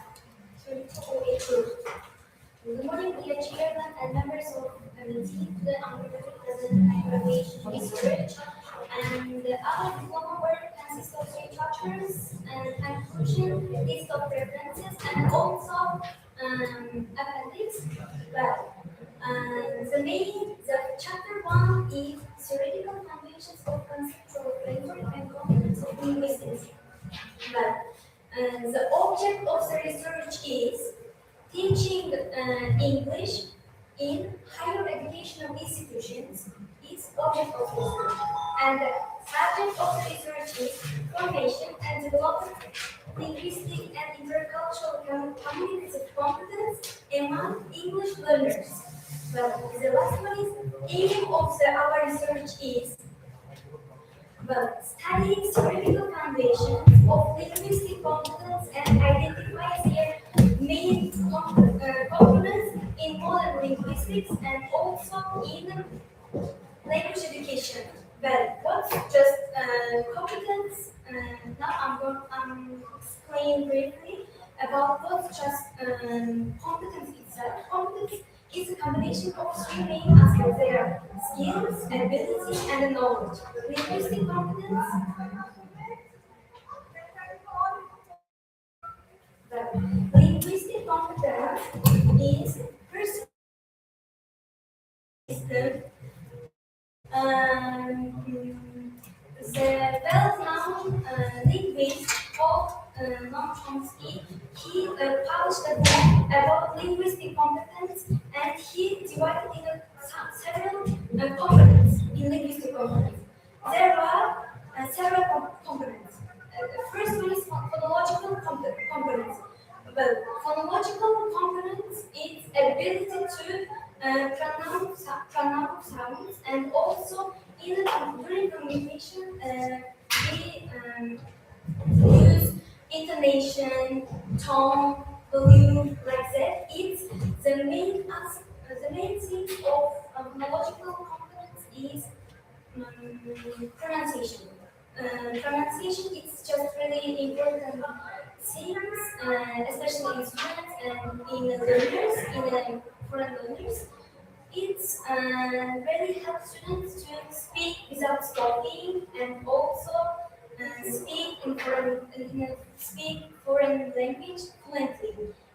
Good morning, dear chairman and members of the committee, to the undergraduate present graduation research. And our diploma work consists of three chapters and conclusion, list of references, and also appendix. But the chapter one is theoretical foundations of conceptual framework and components of linguistics. But the object of the research is teaching English in higher educational institutions is object of research, and the subject of the research is formation and development linguistic and intercultural communicative competence among English learners. Well, the last one is aim of our research is studying theoretical foundations of linguistic competence and identify their main components in modern linguistics and also in language education. Well, what's just competence? Now I'm explain briefly about what's just competence itself. Competence is a combination of three main aspects. They are skills, ability, and knowledge. Linguistic competence. Linguistic competence is first system. The well-known linguist of Noam Chomsky, he published a book about linguistic competence, and he divided in several components in linguistic competence. There are several components. The first one is phonological components. Well, phonological components is ability to pronounce sounds, and also during communication we use intonation, tone, volume, like that. It's the main thing of phonological components is pronunciation. Pronunciation is just really important Since, especially in students and in learners, in foreign learners, it's really helps students to speak without stopping and also speak foreign language fluently.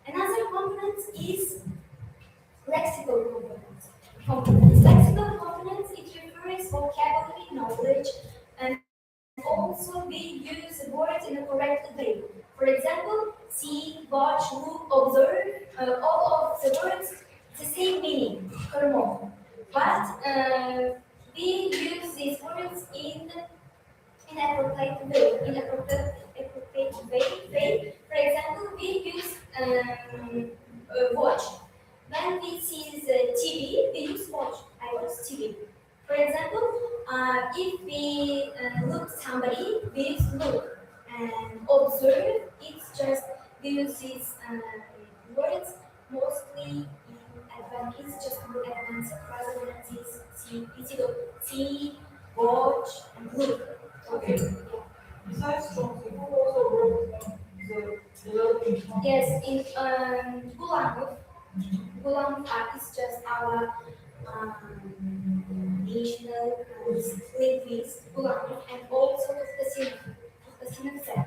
Another component is lexical components. Lexical components, it refers vocabulary knowledge and also we use words in a correct way. For example, see, watch, look, observe, all of the words the same meaning, normal. But we use these words in appropriate way, in appropriate way. For example, we use watch. When we see the TV, we use watch. I watch TV. For example, if we look somebody, we use look. And observe, it's just we use these words mostly in advance. It's just more advanced rather than this see, watch, and look. Okay. Besides Chomsky, who also wrote the developing Yes, in Gulam is just our national linguist, Gulam, and also Mustasim said.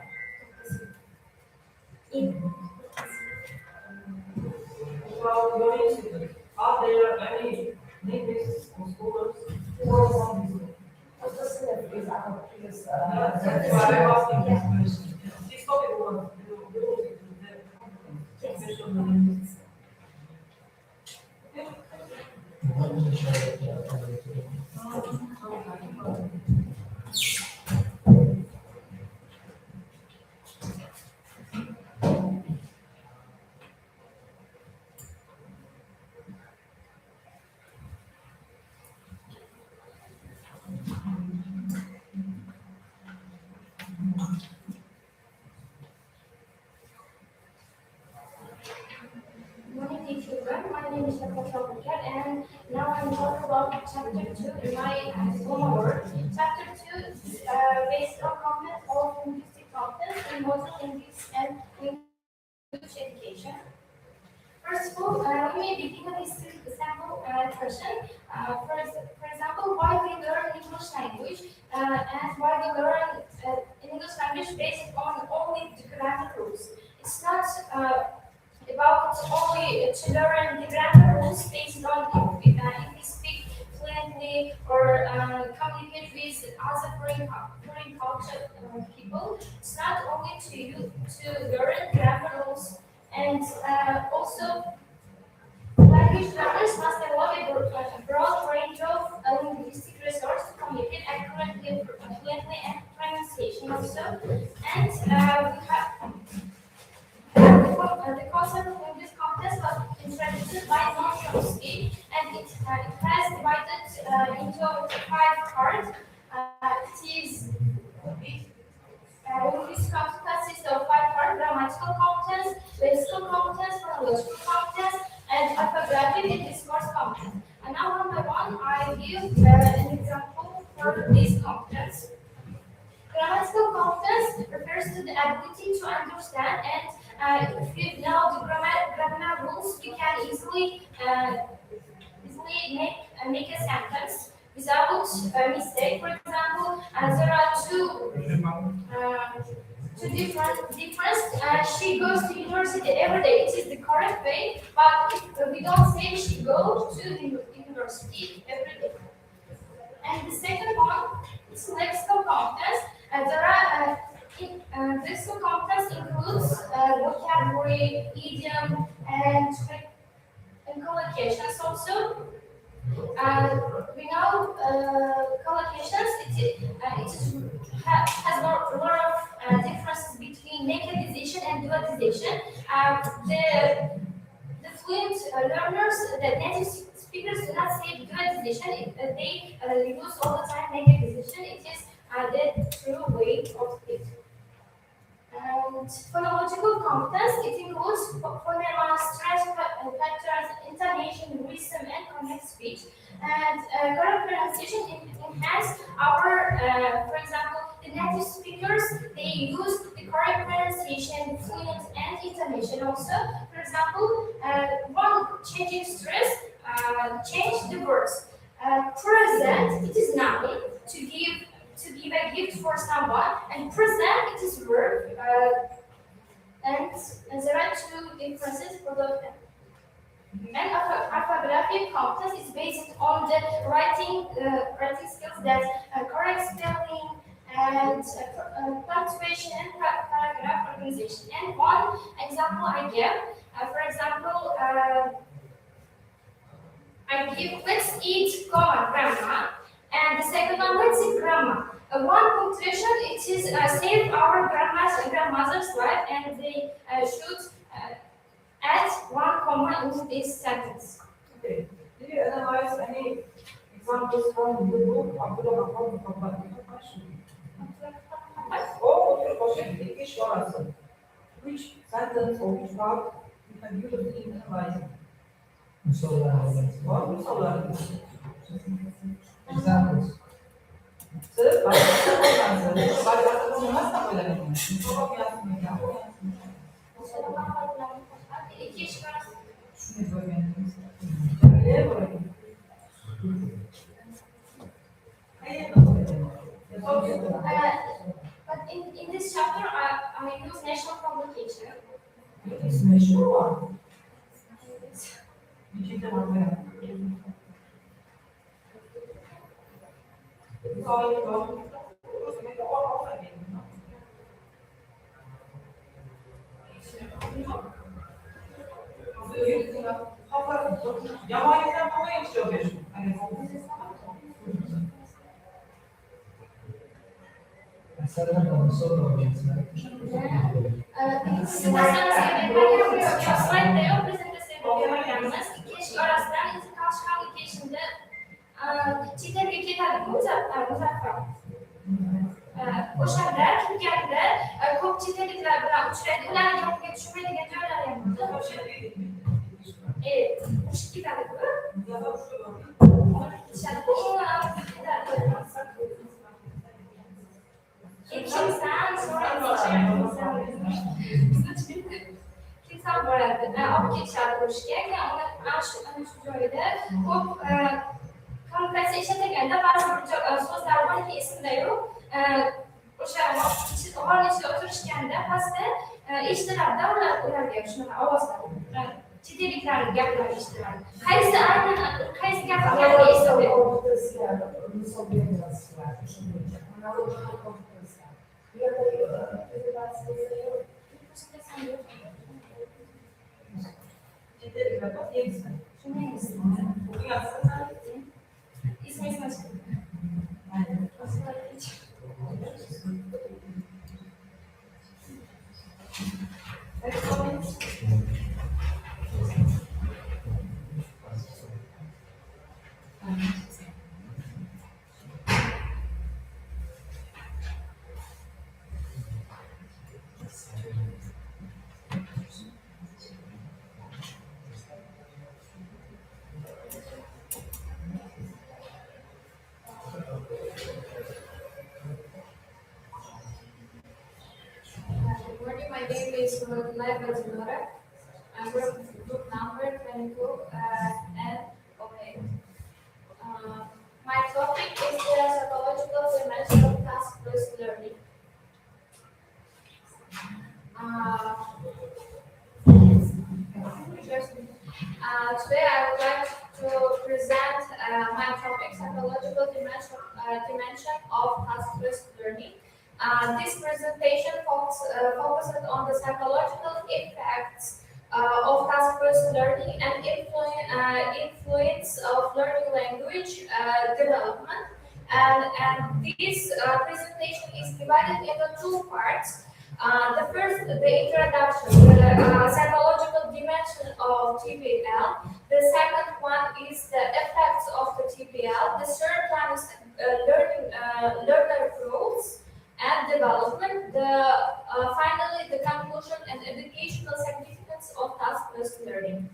In Well, your institute, are there any linguists or scholars who work on this? Mustasim is our previous. That's why I'm asking this question. This topic was devoted to the yes. special linguists. Morning, children. My name is Natasha Bukat, and now I'm talking about chapter 2 in my diploma work. Chapter 2 is based on content of linguistic content in modern English and English education. First of all, let me begin with this sample question. For example, why we learn English language and why we learn English language based on only the grammar rules. It's not about only to learn the grammar rules based on if we speak fluently or communicate with other foreign culture people. It's not only to learn grammar rules and also language learners must develop a broad range of linguistic resources to communicate accurately, fluently, and pronunciation also. And we have the concept of linguistic competence was introduced by Noam Chomsky, and it has divided into 5 parts. It is linguistic competence consists of 5 parts: grammatical competence, lexical competence, phonological competence, and orthographic and discourse competence. And now one by one, I give an example for this competence. Grammatical competence refers to the ability to understand and if you know the grammar rules, you can easily make a sentence without a mistake. For example, there are two different. She goes to university every day. It is the correct way, but if we don't say she goes to the university every day. And the second one is lexical competence. Lexical competence includes vocabulary, idiom, and collocations also. We know collocations, has a lot of differences between negativization and dualization. The fluent learners, the native speakers do not say dualization, they use all the time negativization. It is the true way of speaking. And phonological competence, it includes phonema, stress patterns, intonation, rhythm, and connect speech. And correct pronunciation enhance our, for example, the native speakers, they use the correct pronunciation, information also. For example, one changing stress, change the words. Present, it is noun to give a gift for someone, and present, it is verb. And there are two differences for the and orthographic competence is based on the writing skills that correct spelling and punctuation and paragraph organization. And one example I give, for example, I give let's eat, grandma, and the second one let's eat, grandma. One punctuation it is save our grandmother's life, and they should add one comma in this sentence. Okay. Did you analyze any examples from the book Abdullah or English orası? Which sentence or which part you have used in analyzing? Var mı sorular? Examples. Sırf başka olmazsa böyle mi? Çok yazmıyor ya. İki iş var. Şunu böyle. Öyle böyle. But in this chapter, I use national publication. Meşhur var. Bir şey de var mı? Yabancıdan hava yetişiyor benim. Mesela soru olacak. O'shanda Turkiyada ko'pchiliklar bilan uchraydi, ularni gapiga tushmaydigan joylar ham bor. Ushib ketadi-ku. Kimsan boradi, olib ketishadi ko'rishga, ana shu joyda ko'p kommunikatsiya ishlatilganda ba'zi bir so'zlar borki esimda yo'q. O'sha hol ichida o'tirishganda pastda eshitiladida ularga shunaqa ovozlar, chet elliklarning gaplari eshitiladi. Qaysi gaplarni eslatadi? My name is Nora. I'm from group number 22 and okay. My topic is the psychological dimension of task-based learning. Today I would like to present my topic, psychological dimension of task-based learning. This presentation focuses on the psychological effects of task-based learning and influence of learning language development. And this presentation is divided into two parts. The first, the introduction, the psychological dimension of TBL. The second one is the effects of the TBL. The third one is learner roles and development. Finally, the conclusion and educational significance of task-based learning.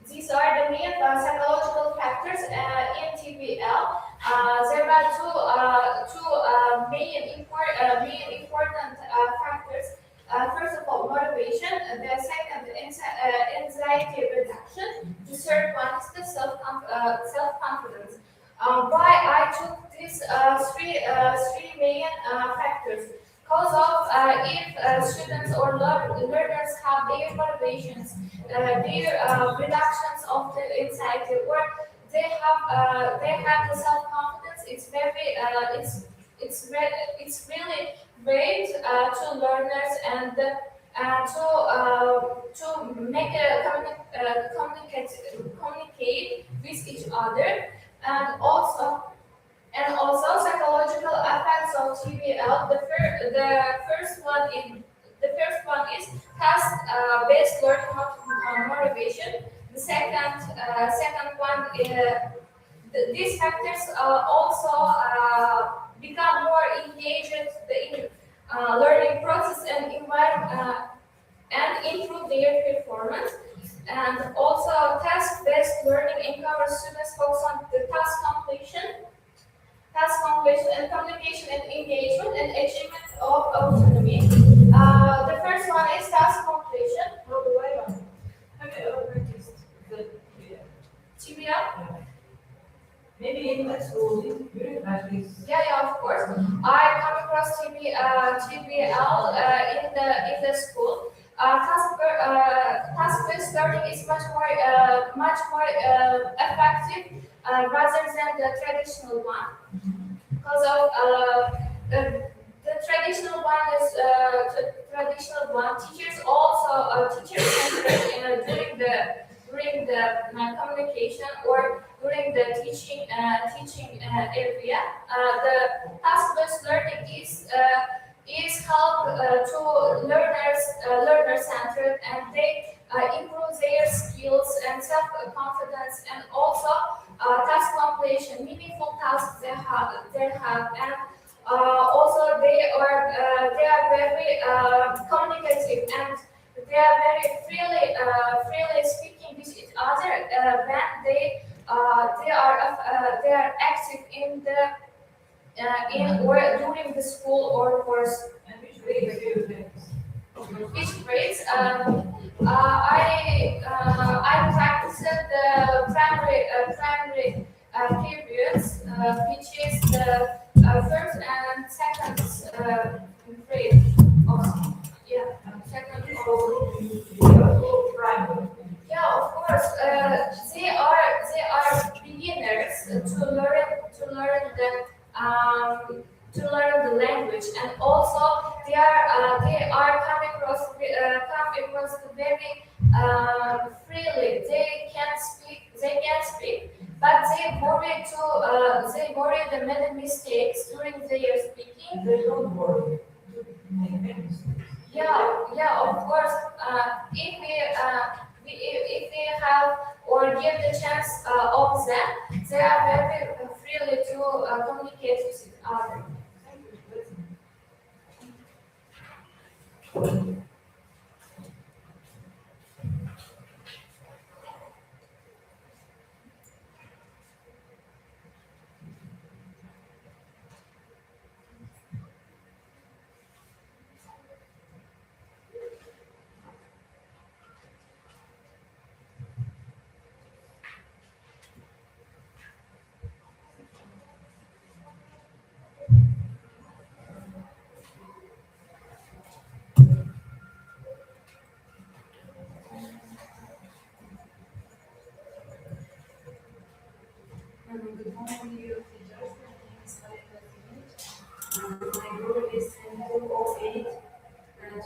These are the main psychological factors in TBL. There are two main main important factors. First of all, motivation. The second, anxiety reduction. The third one is the self-confidence. Why I took these three main factors? Because of if students or learners have their motivations, their reductions of the anxiety, or they have the self confidence. It's really great to learners and to make communicate with each other, and also psychological effects of TBL. The first one is task based learning motivation. The second one these factors also become more engaged in learning process and environment and improve their performance. And also task-based learning empowers students focus on the task completion and communication and engagement and achievement of autonomy. The first one is task completion. How do I learn? Have you ever practiced the TBL? maybe in the school during practice? Yeah, of course. I come across TBL in the school. Task-based learning is much more effective rather than the traditional one, because of the traditional one is traditional one. Teachers also teachers during the communication or during the teaching area. The task-based learning is help to learner centered, and they improve their skills and self confidence, and also task completion, meaningful tasks they have, and also they are very communicative, and they are very freely speaking with each other when they are active in the in or during the school or course. And which way do you practice? Which grades? I practiced the primary periods, which is the first and second grade. Yeah, second. Primary. Yeah, of course. They are beginners to learn the language, and also they are coming across very freely. They can speak, but they worry the many mistakes during their speaking. They don't worry to make any mistakes. Yeah, of course. If we have or give the chance of them, they are very freely to communicate with each other. Good morning, dear teachers. My goal is in 208.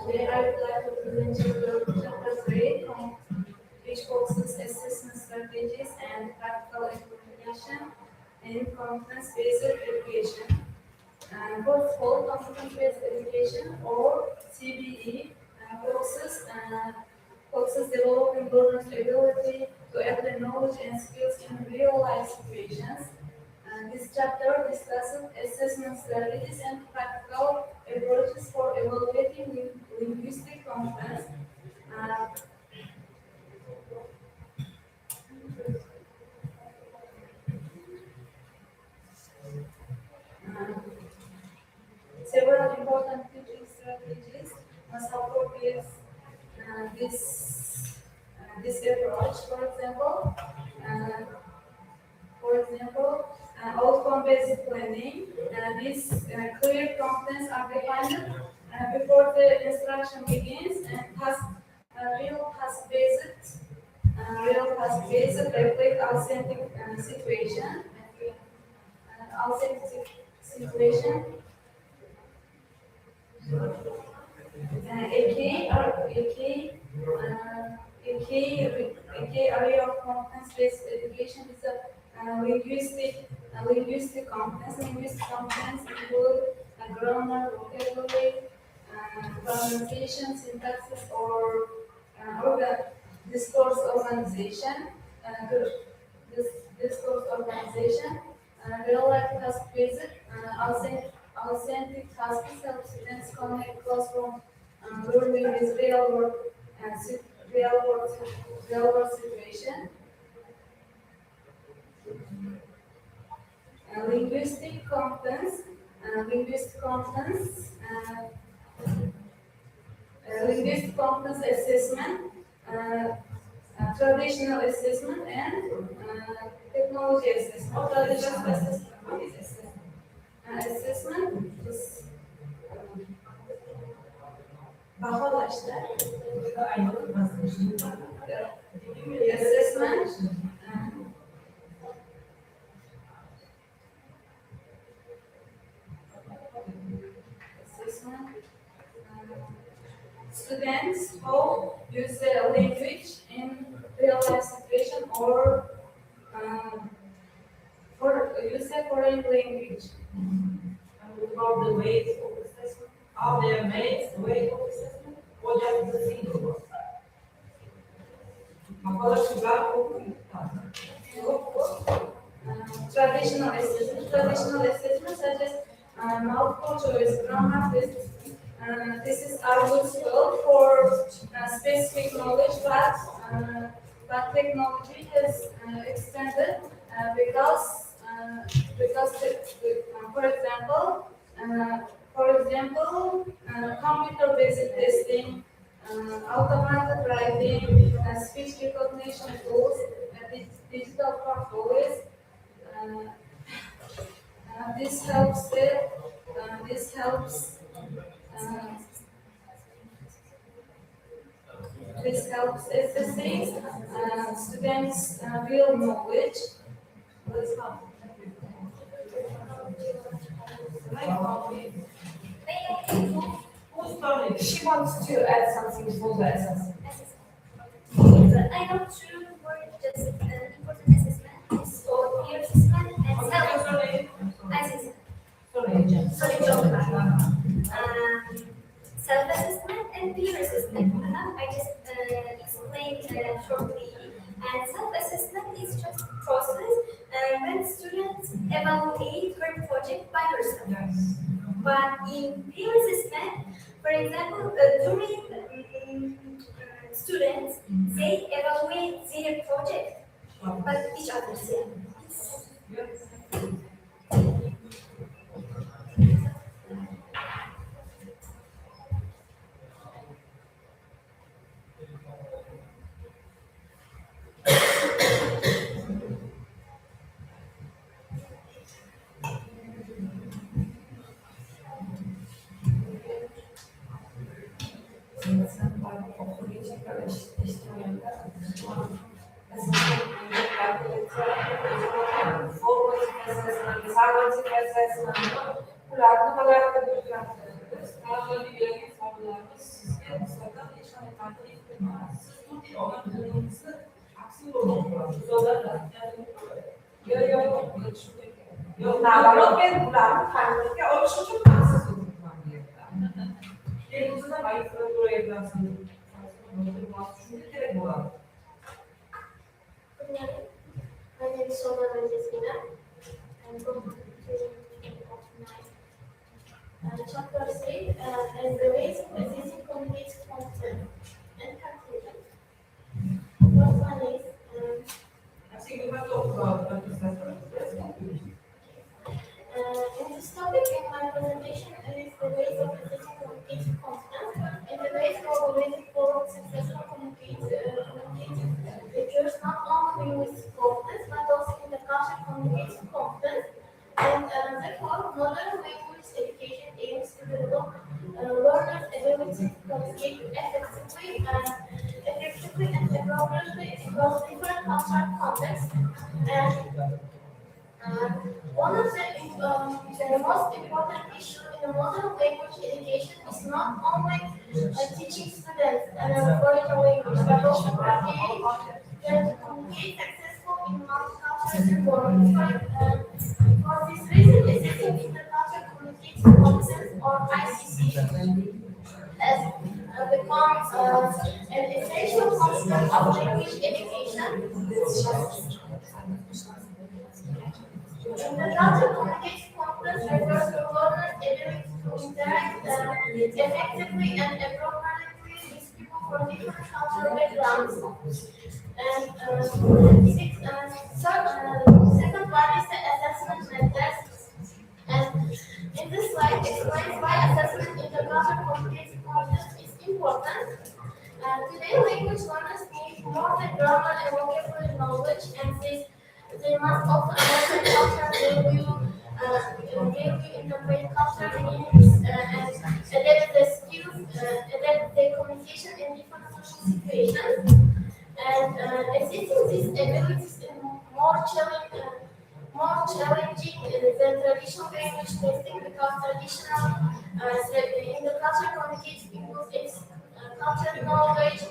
Today I would like to present you the chapter 3, which focuses assessment strategies and practical implementation in competence-based education. Both whole competence-based education or CBE focuses developing learners' ability to apply knowledge and skills in real-life situations. This chapter discusses assessment strategies and practical approaches for evaluating linguistic competence. Several and teaching strategies support this approach. Uh, outcome-based planning. These clear contents are defined before the instruction begins, and real task-based reflect authentic situation. A key area of competence-based education is linguistic competence. Linguistic competence include grammar, vocabulary, pronunciation, syntaxis, or the discourse organization. This discourse organization, real life task-based, authentic tasks help students connect classroom learning with real world, real world situation. Linguistic competence, linguistic competence assessment, traditional assessment, and technology assessment. Traditional assessment is assessment is bahalaştı. Assessment. Assessment. Students who use the language in real life situation or for use a foreign language. About the weight of assessment, how they are made, the weight of assessment, or just the single one. Traditional assessment such as multiple choice, grammar tests. This is are useful for specific knowledge, but technology has extended because for example, computer-based testing, automated writing, speech recognition tools, digital portfolios. This helps assessing students' real knowledge. She wants to add something for the assessment. I have two more just important assessment. It's called peer assessment and self-assessment. Sorry, self-assessment and peer assessment. I just explained shortly. And self-assessment is just a process when students evaluate their project by themselves. But in peer assessment, for example, during students, they evaluate their project by each other. My name is Sona Rajasina. I'm from chapter 3 and the ways of assessing communities content and conclusion. First one is in this topic in my presentation is the ways of assessing importantly across different cultural contexts. And one of the most important issue in a modern language education is not only teaching students foreign language, but also preparing them to communicate successfully in multicultural environments. For this reason, assessing intercultural communication competence or ICC has become an essential component of language education. Intercultural communication competence refers to learners' ability to interact effectively and appropriately with people from different cultural backgrounds. And second one is the assessment methods. And in this slide explains why assessment intercultural communication competence is important. Today, language learners need more than grammar and vocabulary knowledge, and they must also understand cultural value, interpret cultural meanings, and adapt their skills, adapt their communication in different social situations. And assessing these abilities is more challenging than traditional language testing because traditional intercultural communication includes cultural knowledge,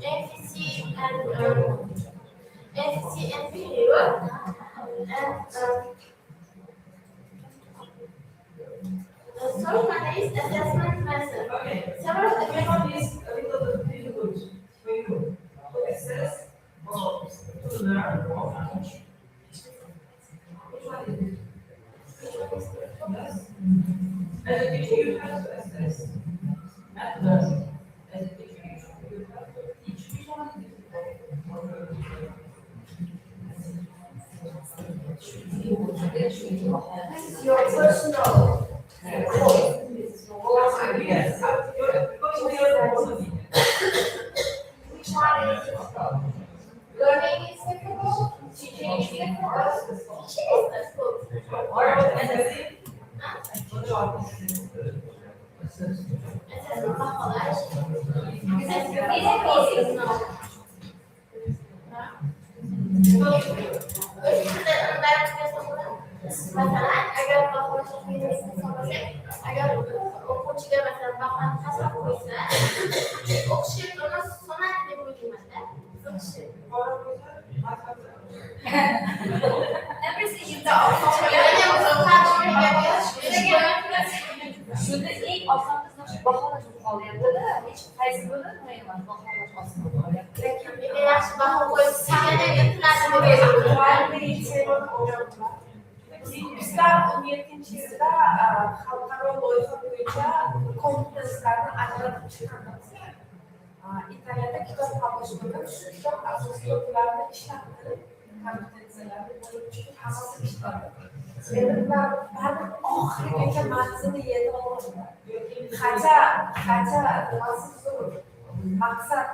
empathy, and behavior. And the third one is assessment method. Okay. Several Which different one is a little bit difficult for you to assess or to learn or teach? Which one is it? Yes. As a teacher, you have to assess and learn. As a teacher, you have to teach. Which one is your personal. Yes. Because we are both. Which one is difficult? Learning is difficult, teaching is difficult, teaching is difficult. Or assessing. Assessment daha kolay. Easy no. مثلا اگر بخوام اگر اوکوچیده مثلا بخوام تصف کویسه اوکشیر اونو سونت نمیدیم مثلا Everything is Shunda eng oson baholashib qolyapti-da, hech qaysi bo'lmayman baholashmasdan. lekin yaxshi baho qo'ysa yana Bizlar 17-yilda xalqaro loyiha bo'yicha kompetenslarni ajratib chiqamiz. Italiyada kitob qabul qilib, shu kitob asoslarni ishlatib, kompetensiyalarni bo'lib chiqib, hammasi ishladi. Endi baribir oxirigacha manzilni yeta olmadi. Qancha maqsad,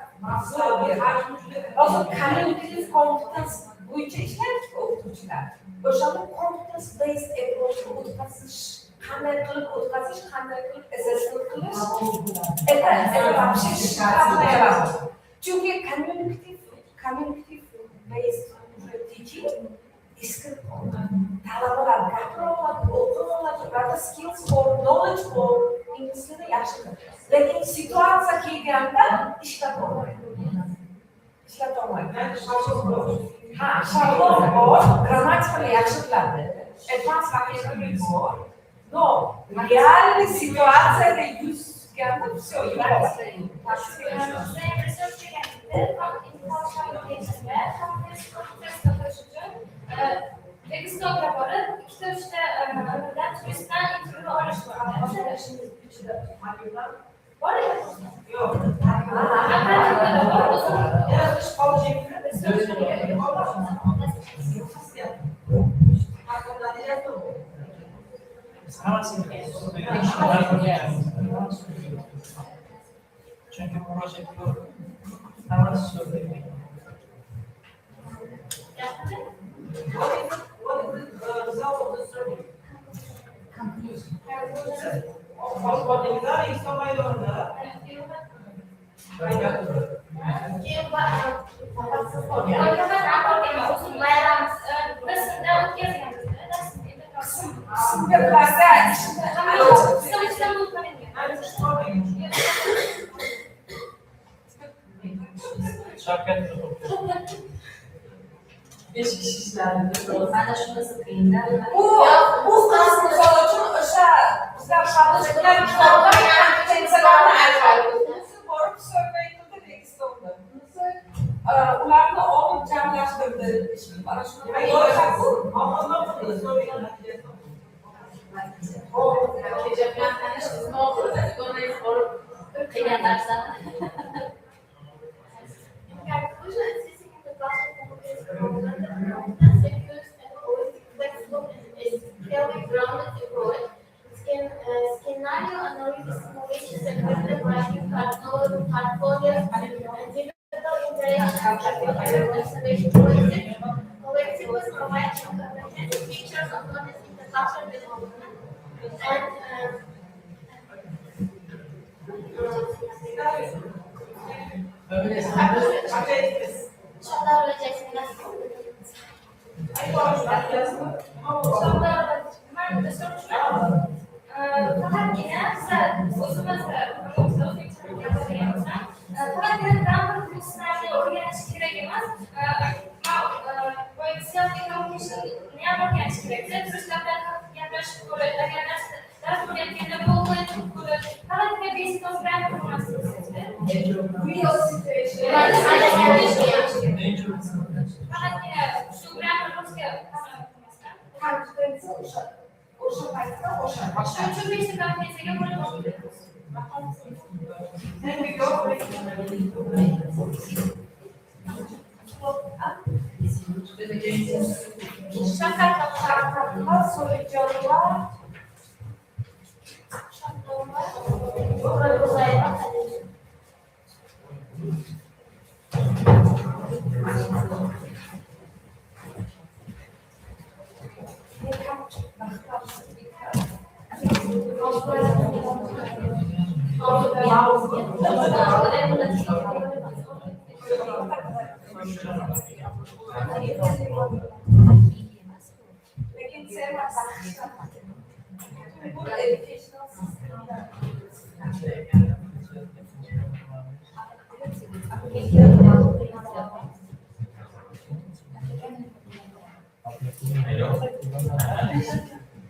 hozir cognitive competence bo'yicha ishlayapti o'qituvchilar. O'shani competence based approachga o'tkazish, qanday qilib o'tkazish, qanday qilib assessment qilish, это вообще шикарная работа. Chunki communicative based teaching eskirib qolgan. Talabalar gapira oladi, o'qiy oladi, ularda skills bor, knowledge bor, ingliz tilida yaxshi biladi. Lekin situatsiya kelganda ishlata olmaydi. Ha, shabloq bor, grammatikani yaxshi biladi, advanced vocabulary bor. No, real situatsiyada yuz tutganda все, Registroga borib, ikkita uchta turistdan intervyu olish bor. Yo'q. Çünkü proje bu tamamen söyleyeyim. What is the result of the survey? What Şarkı Beş kişi işlerdi. Ben de şunu sıkayım. Bu kısmı sonucun aşağı güzel çalışmalar kitaplar yani temsilcilerine Forum survey'de registroldu. Ularla o cemlaştırdı. Hayır, bu. Ama ne oldu? Conclusion is using the classical communication secures and always flexible and fairly grounded approach. Scenario analysis simulations and writing portfolios and digital interaction observation collective was providing comprehensive features of knowledge in the cultural development and Fakat yine uzun fakat yine grammar kurslarında oraya çıkarılmaz. Böyle self communication ne yaparken çıkarılır? Türklerden yaklaşık böyle daha sonra yaptığında bu olayı çok böyle fakat yine basic of grammar kurmasını seçti. Real situation. Fakat yine şu grammar kursu Şu basic of böyle bakıyoruz.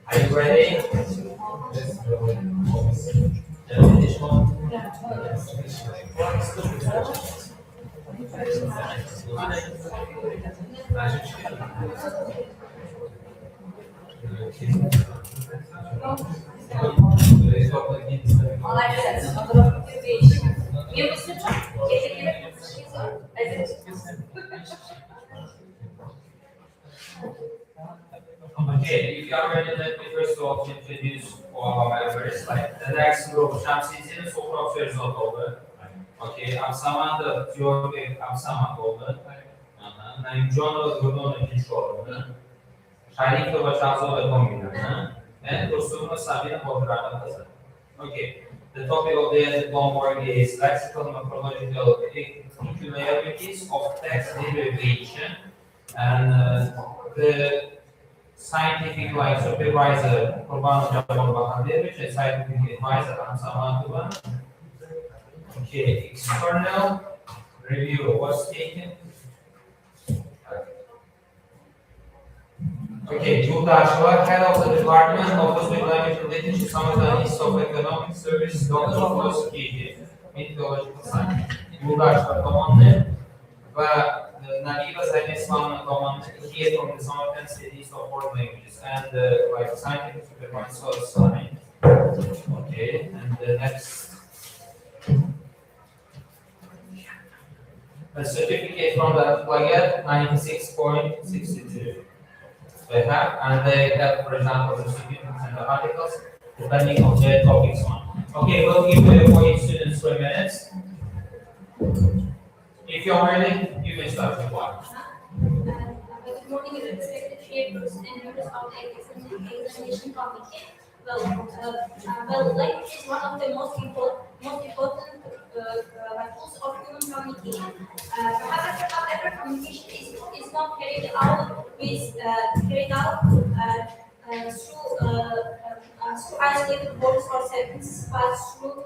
Are you ready? Okay, if you are ready, let me first of all introduce all our members. Like the next group, Şamsiye'nin sol profesör oldu. Okay, I'm Samantha George, I'm Samantha oldu. I'm John Gordon Kishore. Şarif ve Şansı kombinasyon. And kursumuz Sabine Boldra'nın kızı. Okay, the topic of the homework is lexical morphological peculiarities of text derivation and the scientific like supervisor Kurban Hocam Bakandeviç and scientific advisor Samantha. Okay, external review was taken. Okay, Yurdaşlar, Head of the Department of Language Related Samantha Institute of Economic Service, Doctor of Philosophy, Methodological Science. Yurdaşlar tamamladı ve Naviva Sayın İslam'ın tamamladı. Here from the Samarkand State Institute of Foreign Languages and like scientific supervisor science. Okay, and the next. A certificate from the plagiate 96.62. They have, and they have, for example, the students and the articles, depending on their topics on. Okay, we'll give you for each student 3 minutes. If you're ready, you may start with one. Good morning, respected chairperson and members of the examination committee. Well, language is one of the most important tools of human communication. Perhaps through isolated words or sentences, but through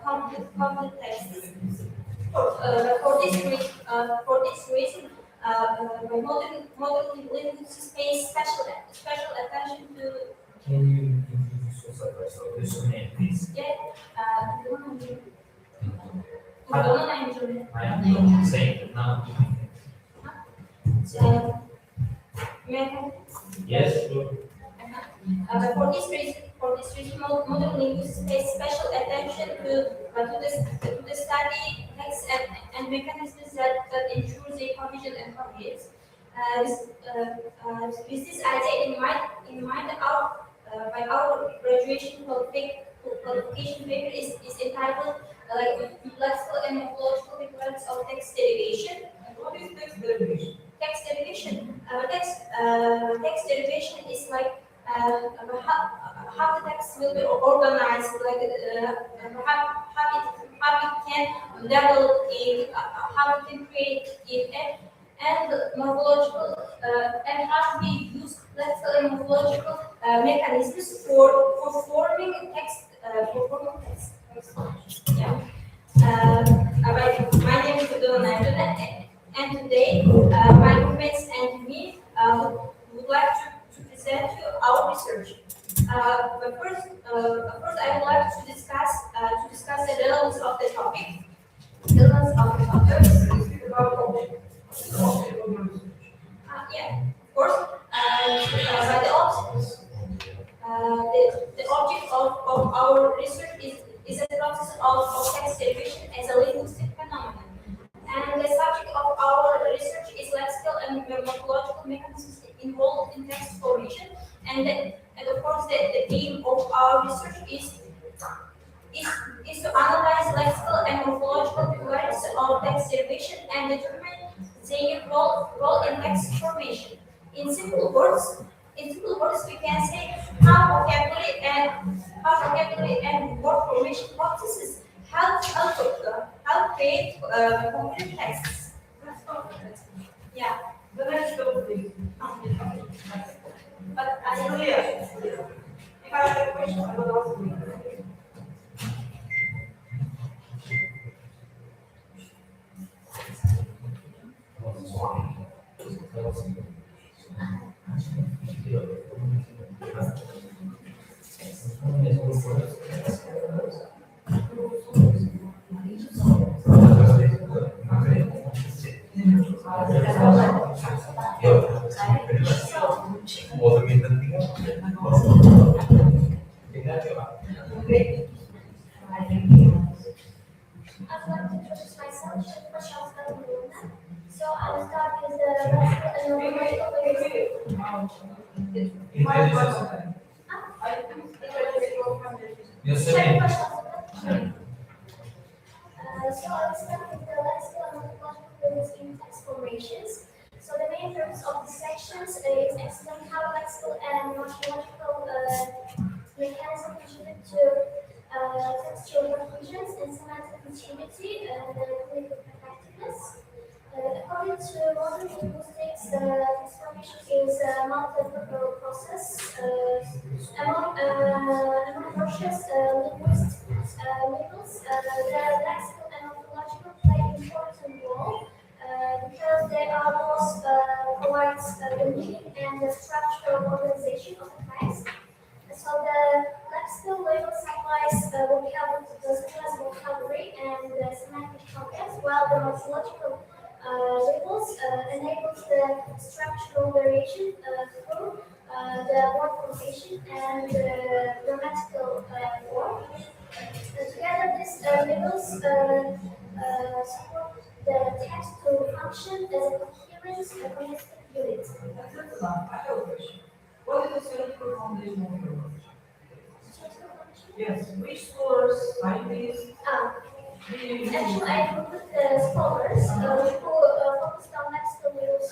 complex texts. For this reason, modern linguists pay special attention to Can you introduce yourself first? So, what's your name, please? I am saying that now. Yes, sure. For this reason, modern linguists pay special attention to the study texts and mechanisms that ensure their cohesion and coherence. With this idea in mind, our graduation qualification paper is entitled lexical and morphological requirements of text derivation. What is text derivation? Text derivation. Text derivation is like how the text will be organized, like how it can develop in, how it can create it, and morphological and how we use lexical and morphological mechanisms for forming text. Yeah. My name is Donna, and today my roommates and me would like to present you our research. But first, I would like to discuss the relevance of the topic. Relevance of the topic. Yeah, of course. By the object of our research is a process of text derivation as a linguistic phenomenon. And the subject of our research is lexical and morphological mechanisms involved in text formation. And of course, the aim of our research is to analyze lexical and morphological properties of text derivation and determine their role in text formation. In simple words, we can say how vocabulary and word formation processes help create complete texts. Yeah. The next topic, please. But Clear. If I have a question, I will ask you. I'd like to introduce myself. So I will start with the lexical and morphological Yes, So sir. I will start with the lexical and morphological theories in text formations. So the main purpose of the sections is explain how lexical and morphological mechanisms contribute to textual cohesions and semantic continuity and clinical effectiveness. According to modern linguistics, text formation is a multi-level process. Among conscious linguists, the lexical and morphological play an important role because they are both provides the meaning and the structural organization of the text. So the lexical label supplies vocabulary and semantic context, while the morphological labels enables the structural variation through the word formation and grammatical form. Together, these labels support the text to function as a coherent cognitive unit. I have a question. What is the theoretical foundation of your work? Yes, which scholars, scientists, do you use? Actually, I work with scholars who focused on lexical rules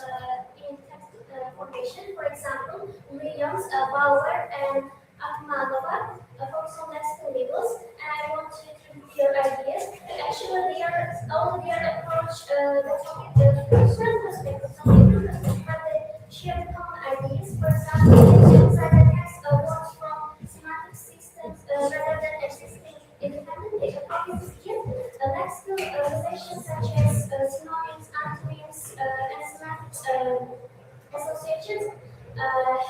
in text formation. For example, Williams, Bauer, and Akhmadova focus on lexical labels, and I want to introduce their ideas. Actually, their approach the topic from different perspectives, from different independently. Lexical sections such as synonyms, antonyms, and semantic associations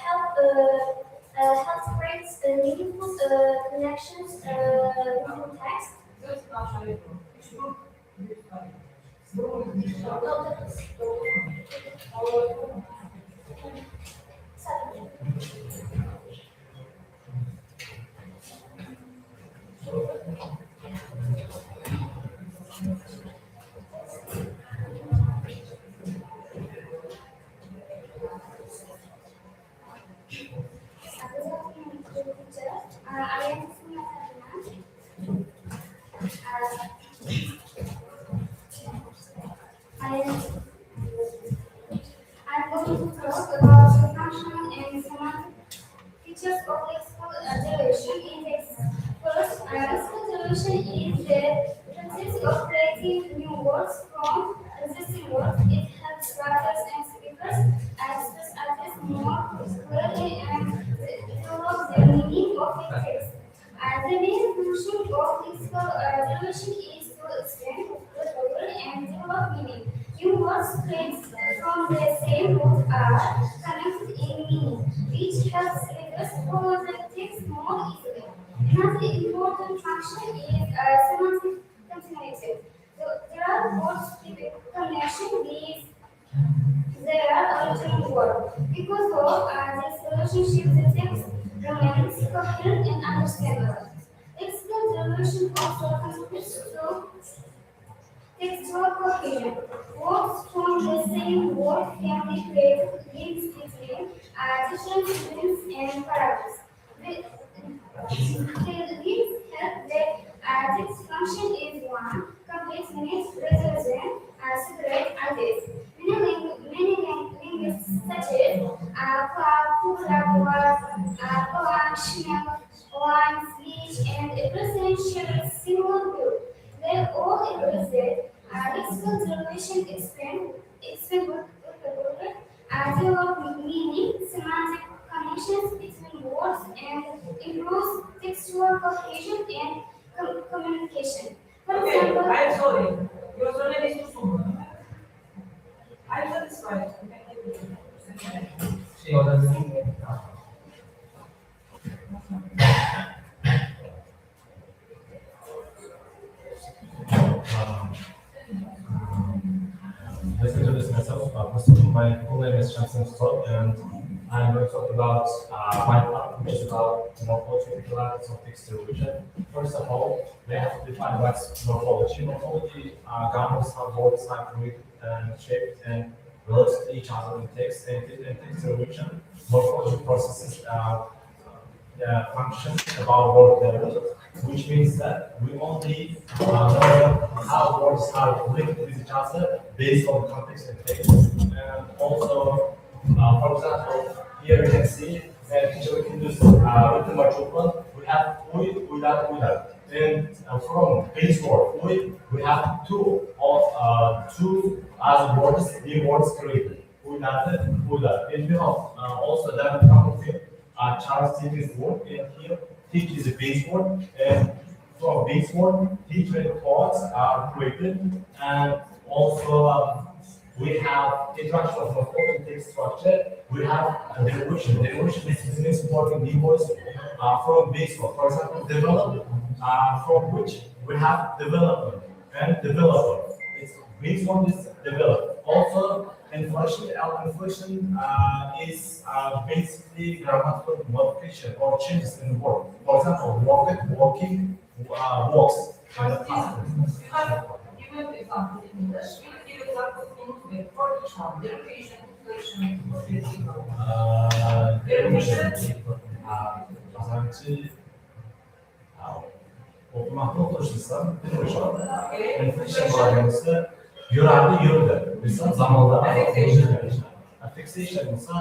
help create meaningful connections within text. Zıt aşağıya doğru. Üç grup. I'm going to talk about the functional and semantic features of lexical derivation in text. First, lexical derivation is the process of creating new words from existing words. It helps writers and speakers express ideas more clearly and develop the meaning of the text. The main function of lexical derivation is to extend, recover, and develop meaning. New words created from the same root are connected in meaning, which helps readers follow the text more easily. Another important function is semantic continuity. There are words with connection with their original word. Because of this relationship, the text remains coherent and understandable. Lexical derivation also contributes to textual cohesion. Words from the same word can be created links between different students and paragraphs. The links help the text function is one complete unit rather than separate ideas. Many linguists such as Planck, Schnell, Lime, Leach, and Emerson share a similar group. They all agree that lexical derivation expand develop meaning, semantic connections between words, and improves textual cohesion and communication. For Okay, example, I'm sorry. Your surname is Kusum. I'm satisfied. Let's introduce myself. First of all, my full name is Shamsin Stor, and I'm going to talk about my part, which is about morphology and classes of text derivation. First of all, we have to define what's morphology. Morphology governs how words are created and shaped and relates to each other in text. And in text derivation, morphology processes functions about word derivation, which means that we only know how words are linked with each other based on context and text. And also, for example, here you can see that we can use written by Chopin. We have with, without. And from base word with, we have two other words, new words created. Without. And we have also that from Charles Dickens word, and here teach is a base word, and from base word, different thoughts are created, and also we have interaction of morphology text structure. We have a derivation. Derivation is an important new words from base word. For example, develop, from which we have development and developer. It's base one is develop. Also, inflation is basically grammatical modification or changes in the word. For example, walking, walks, and the past tense. You have given example in English. Will you give examples in English for each one? Derivation, inflation, derivation. Kazançı okumakta oturuşursa inflation bağlaması yürürdü yürüdü. Mesela zamanla fixation ise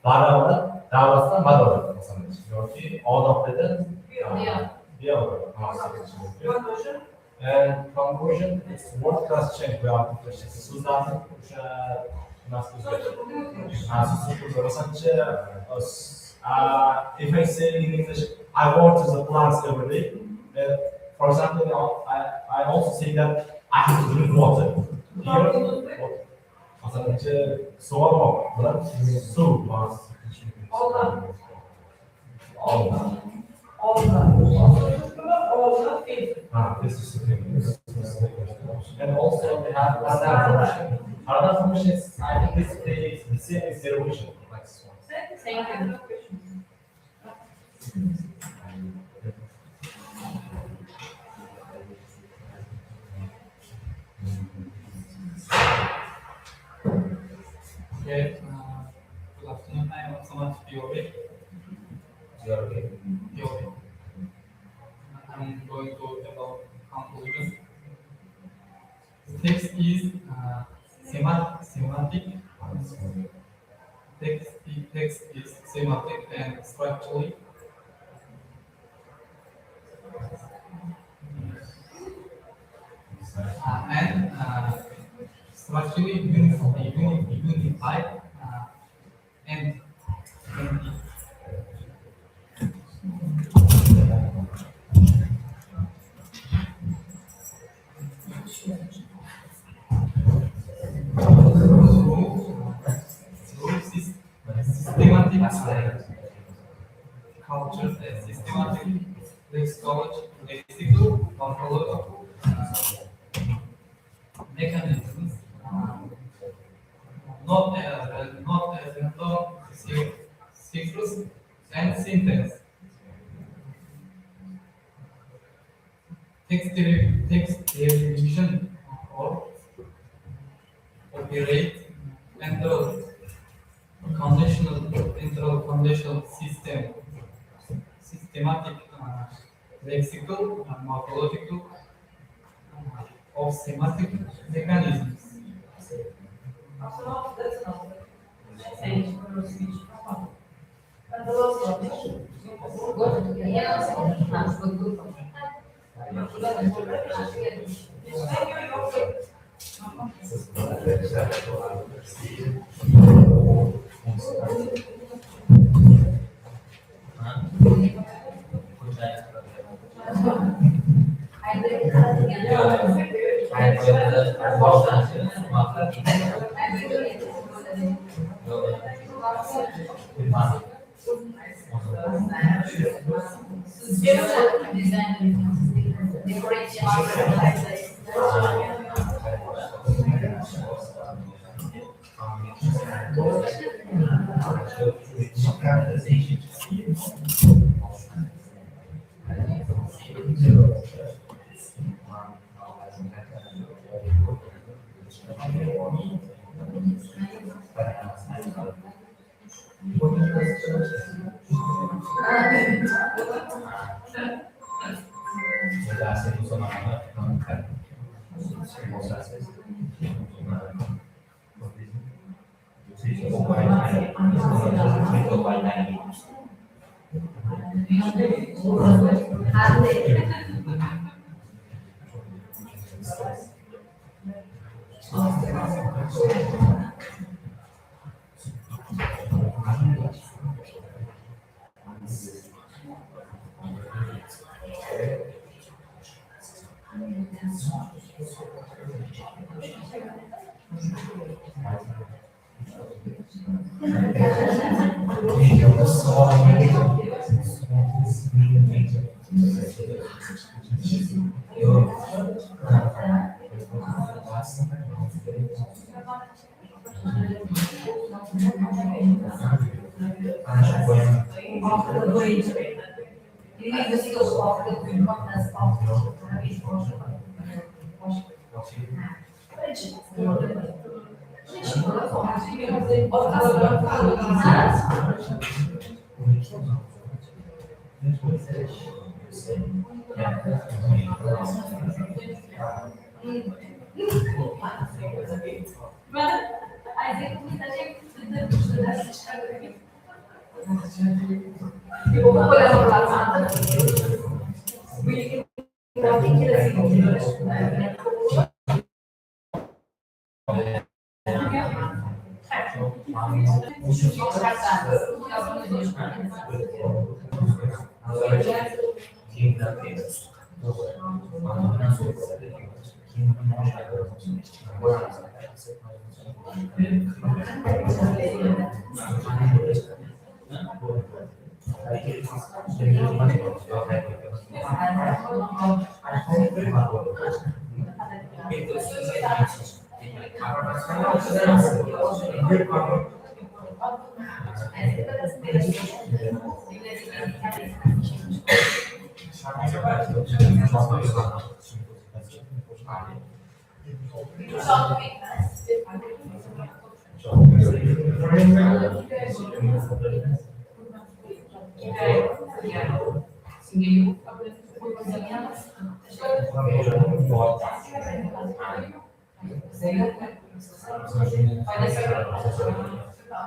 bağlamda davasından bağlamda mesela diyor ki o noktada bir olur. Conclusion. And conclusion is word class change we are inflation. Suzanne nasıl if I say in English, I water the plants every day, For example, I also say that I have to drink water. Here, soğan var, su var. Olga. Olga. Olga field. This is the thing. And also they have another function. Another function is, I think this is the same as derivation. Like this one. Thank you. Okay, good afternoon. I am Samat Fiore. Fiore. I'm going to talk about conclusion. Text is semantic. Text is semantic and structurally. And structurally unified and through systematic culture, systematic lexical control mechanisms, not as random sequence and sentence. Text derivation or operate conditional system, systematic lexical and morphological of semantic mechanisms. So that's not change for speech. And the last one.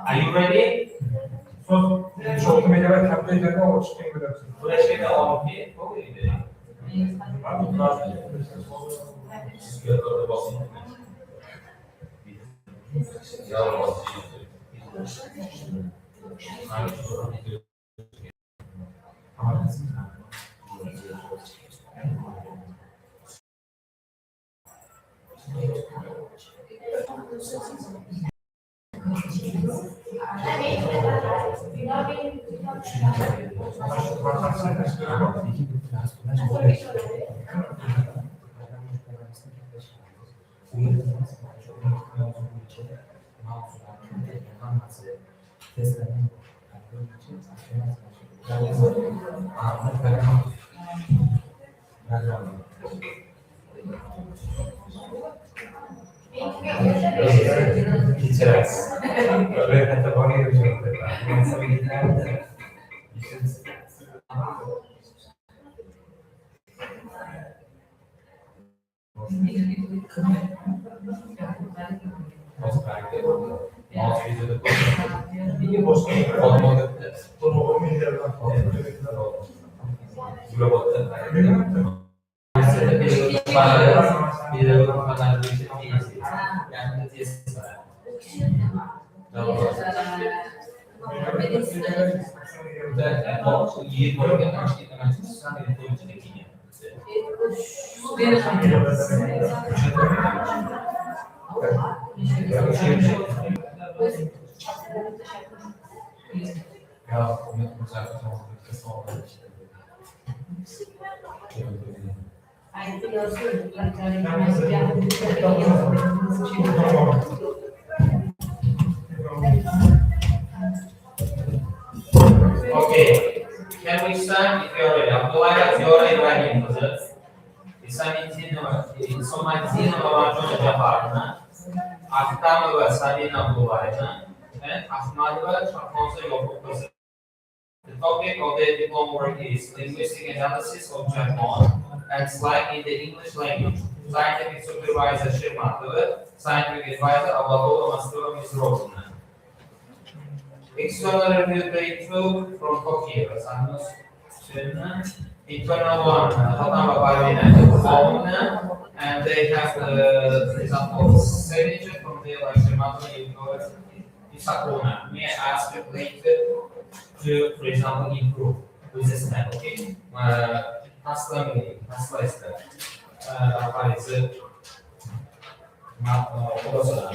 Are you ready? So, short media campaign and all chicken with us. Let's get on here. Okay. Okay, can we start if you're ready? Abdullah, you're ready, right? Somatino ragione già fatta, Aftamo Sabina Bulana, and Ahmadova Chaponsa Yokokusa. The topic of the homework is linguistic analysis of Japan and slang in the English language. Scientific supervisor Shirmatova, scientific advisor Abadola Mastura Misrovna. External review grade 2 from Tokyo, Samus internal one, Hatama Bavina, and they have, for example, signature from the DLI Isakona. May I ask you later to, for example, improve with this method, okay?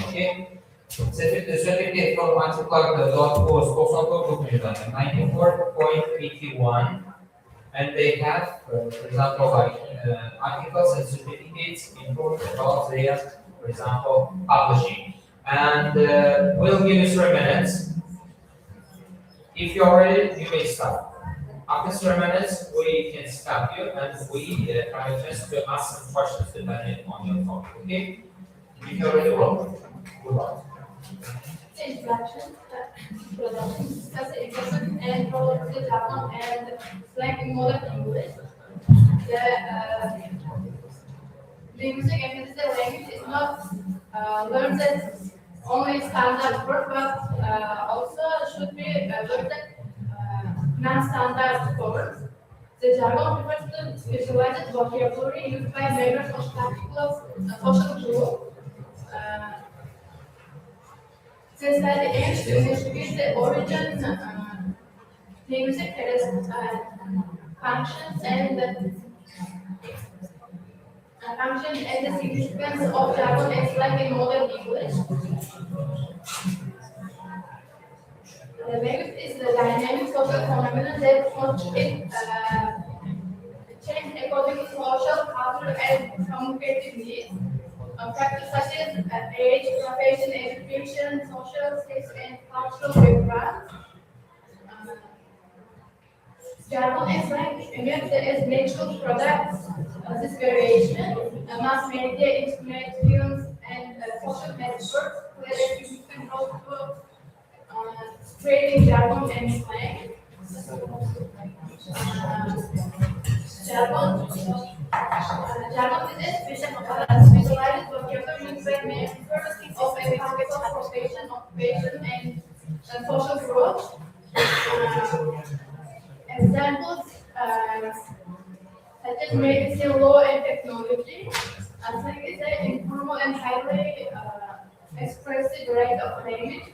Okay? Certificate from Antiplug.org, 94.81, and they have, for example, like articles and certificates improved about their, for example, publishing. And we'll give you 3 minutes. If you're ready, you may start. After 3 minutes, we can stop you and we try a chance to ask some questions depending on your topic, okay? If you're ready, welcome. Good luck. Introduction, production, discuss the important and role of the Japan and slang in modern English. The linguistic emphasis language is not learned as only standard word, but also should be learned as non-standard words. The jargon refers to specialized vocabulary used by members of particular social group. Since that aims to investigate the origin, linguistic functions and the significance of jargon and slang in modern English. The next is the dynamic social phenomenon that constitute change according to social, cultural, and communicative needs. Factors such as age, profession, education, social status, and cultural background. Uh, Jargon and slang emerge as natural products of this variation. Mass media, internet, films, and social networks play a significant role to spreading jargon and slang. Jargon Jargon is a specialized vocabulary used by members of a target of profession, occupation, and social growth. Examples such as medicine, law, and technology. Slang is an informal and highly expressive rate of language.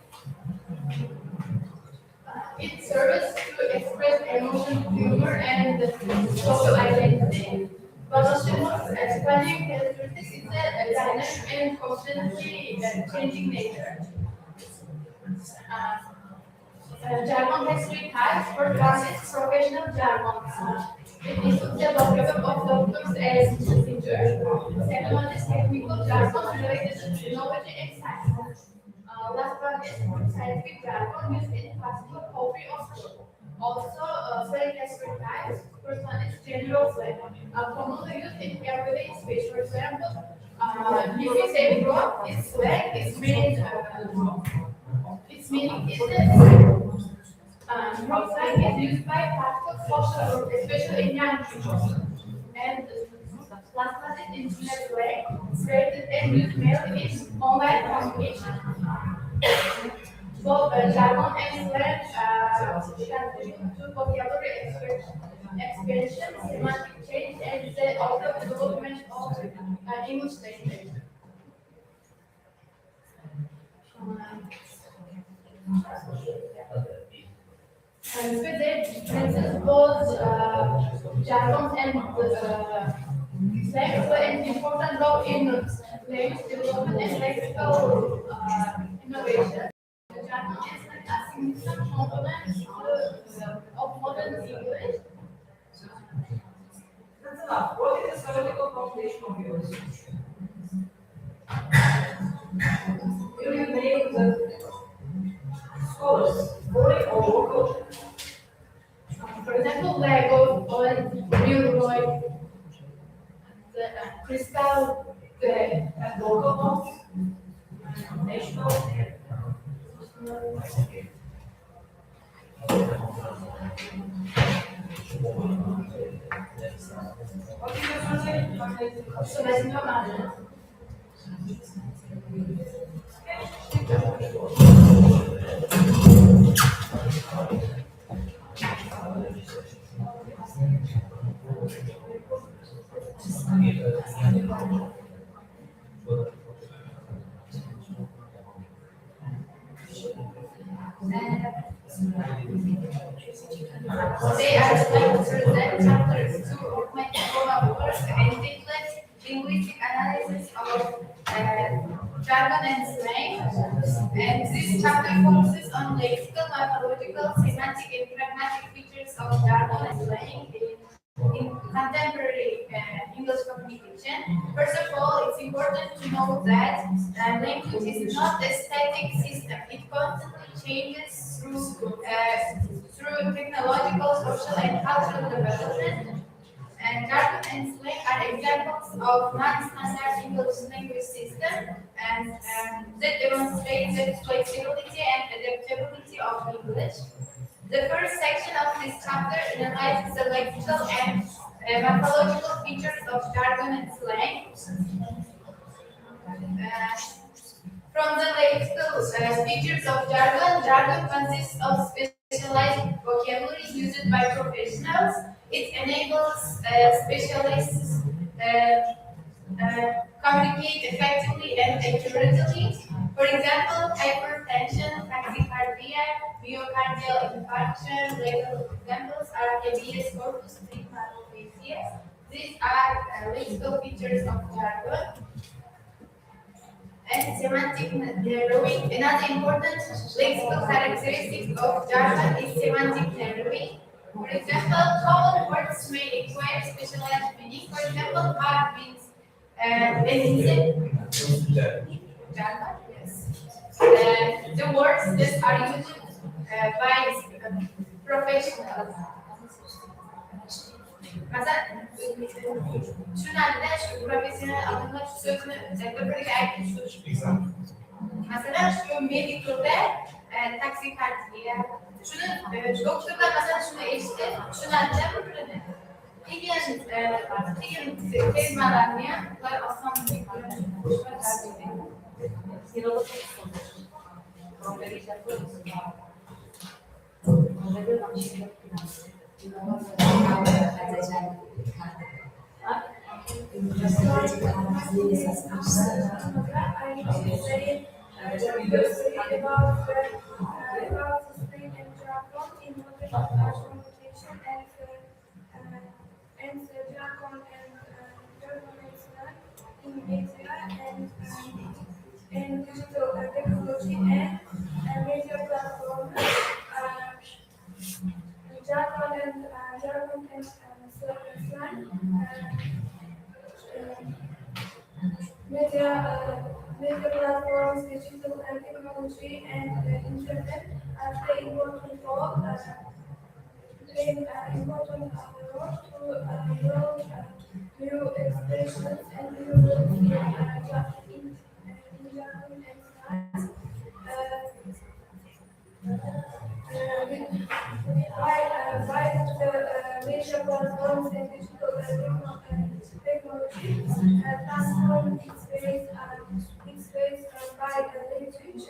It serves to express emotion, humor, and social identity. But also most expanding characteristics is a dynamic and constantly changing nature. Jargon has three types. First one is professional jargon. It includes the vocabulary of doctors and teachers. Second one is technical jargon related to technology and science. Last one is scientific jargon used in classical poetry or school. Also, slang has three types. First one is general slang, commonly used in everyday speech. For example, if you say bro, it's slang, its meaning is that slang is used by practical social groups, especially in young people. And last one is internet slang, created and used mainly in online communication. Both jargon and slang contribute to vocabulary expansion, semantic change, and the overall development of English language. And with it, differences both jargon and slang play an important role in language development and lexical innovation. Jargon and slang are significant components of modern English. What is the theoretical computation of yours? You will name the scholars, foreign or local. For example, Lego or Milroy, the Crystal, the Local ones, national. What is your translation? so that's no matter. Today I would like to present chapter 2 of my diploma course entitled Linguistic Analysis of Jargon and Slang. And this chapter focuses on lexical, morphological, semantic, and pragmatic features of jargon and slang in contemporary English communication. First of all, it's important to know that language is not a static system. It constantly changes through technological, social, and cultural development. And jargon and slang are examples of non-standard English language system and that demonstrate the flexibility and adaptability of English. The first section of this chapter analyzes the lexical and morphological features of jargon and slang. From the lexical features of jargon consists of specialized vocabulary used by professionals. It enables specialists communicate effectively and accurately. For example, hypertension, tachycardia, myocardial infarction. Legal examples are habeas corpus, hypotheses. These are lexical features of jargon and semantic narrowing. Another important lexical characteristic of jargon is semantic narrowing. For example, common words may require specialized meaning. For example, hard means jargon, yes. The words that are used by professionals. Mesela şunu anne şu profesyonel adamlar şu sözünü buradaki erkek şu. Mesela şu medikoda taksi kartıyla şunu doktorda mesela şunu eşit şunu anne burada. İlgin kezmalarına var aslan bir and digital technology and media platforms. Jargon and slang, media platforms, digital and technology, and internet play important role. Important role to grow new expressions and new words in jargon and slang. By the media platforms and digital technology, transform its ways by language, which is used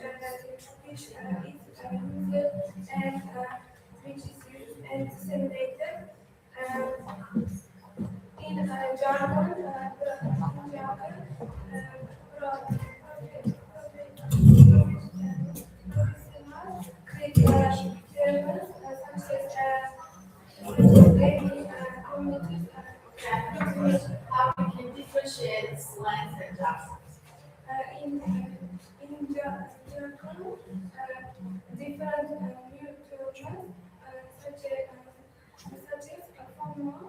and which is used and disseminated in jargon, how we can differentiate slangs and jargon. In jargon, different new terms such as formal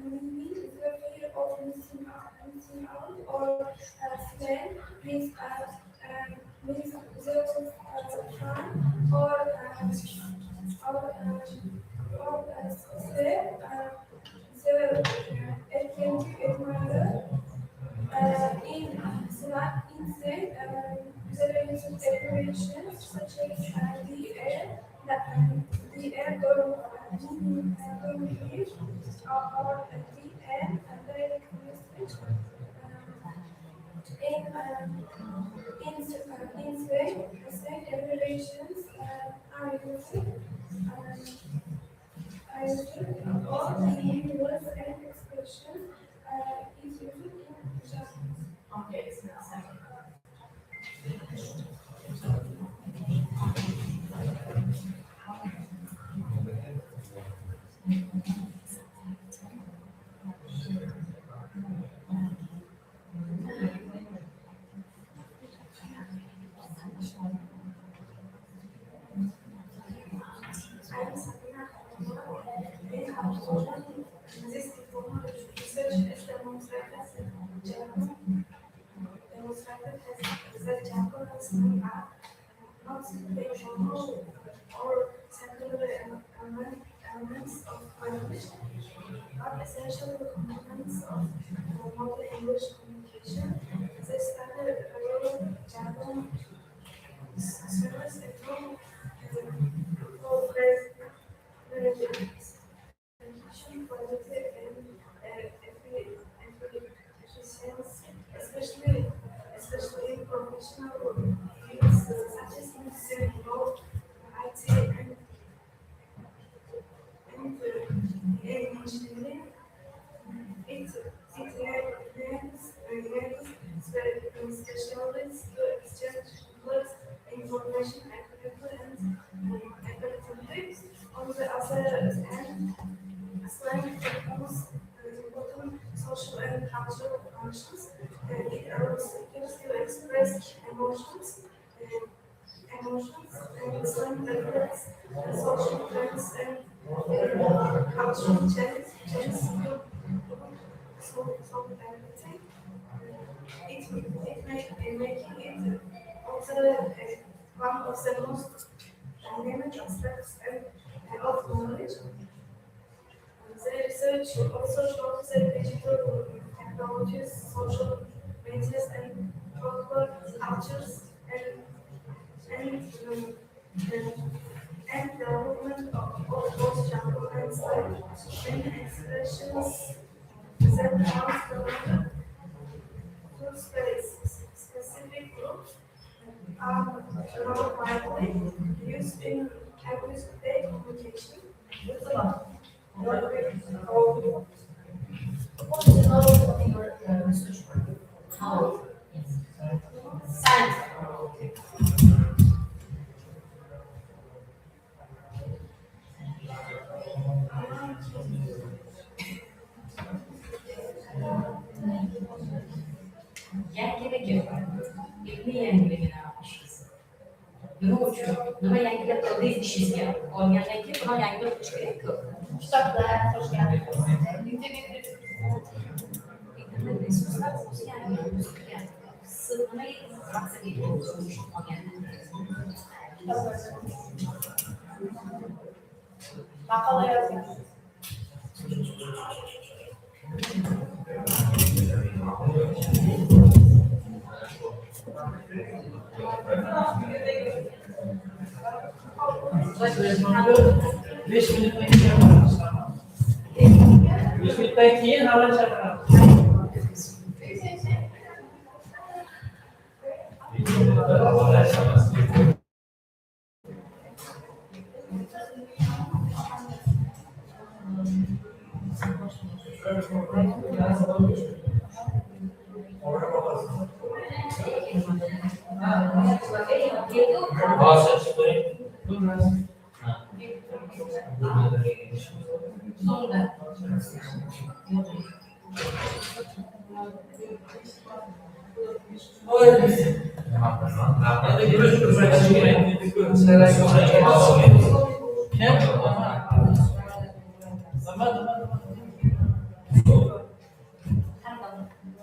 meaning is the fear of missing out, or slang means the fun, or say the attentive admirer. Instead, there is declarations such as the air don't leave, or the air direct message. Instead, declarations are used. All the words and expressions is used in jargon. Okay, so This research has demonstrated that jargon and slang are not simply formal or secondary elements of language, but essential components of modern English communication. They study the role of jargon serves a role for quality and efficiency, especially in professional fields such as medicine, law, IT, and engineering. It lends specialists to exchange information accurately and effectively. On the other hand, slang cultural functions. It allows students to express and some reflects social trends and cultural changes to so everything. Making it also one of the most dynamic aspects of knowledge. The research also shows that digital technologies, social medias, and folklore cultures and and development of both genre and style, many expressions that comes from two specific groups are now widely used in everyday communication. What is the knowledge of your research work? How? Science. Yangilega, ilmi yangiligini olishimiz. Nima uchun? Nima yangilab deyishingizga olgandan keyin buni yangilab o'tish kerak-ku. Kitaplar, hoşgeldin. İnternet resurslar o'zi yangilab o'tilgan. Siz nimaga maqsadga yetishmoqchi olgandan keyin? Kitaplar. Makale yazmak. Beş minuttan keyin yaparız, tamam. 5 minutdan keyin havo chaqiramiz. Bahasa çıkıyor.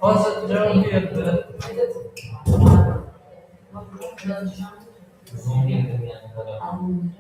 Hozir javob berdi. Anladım.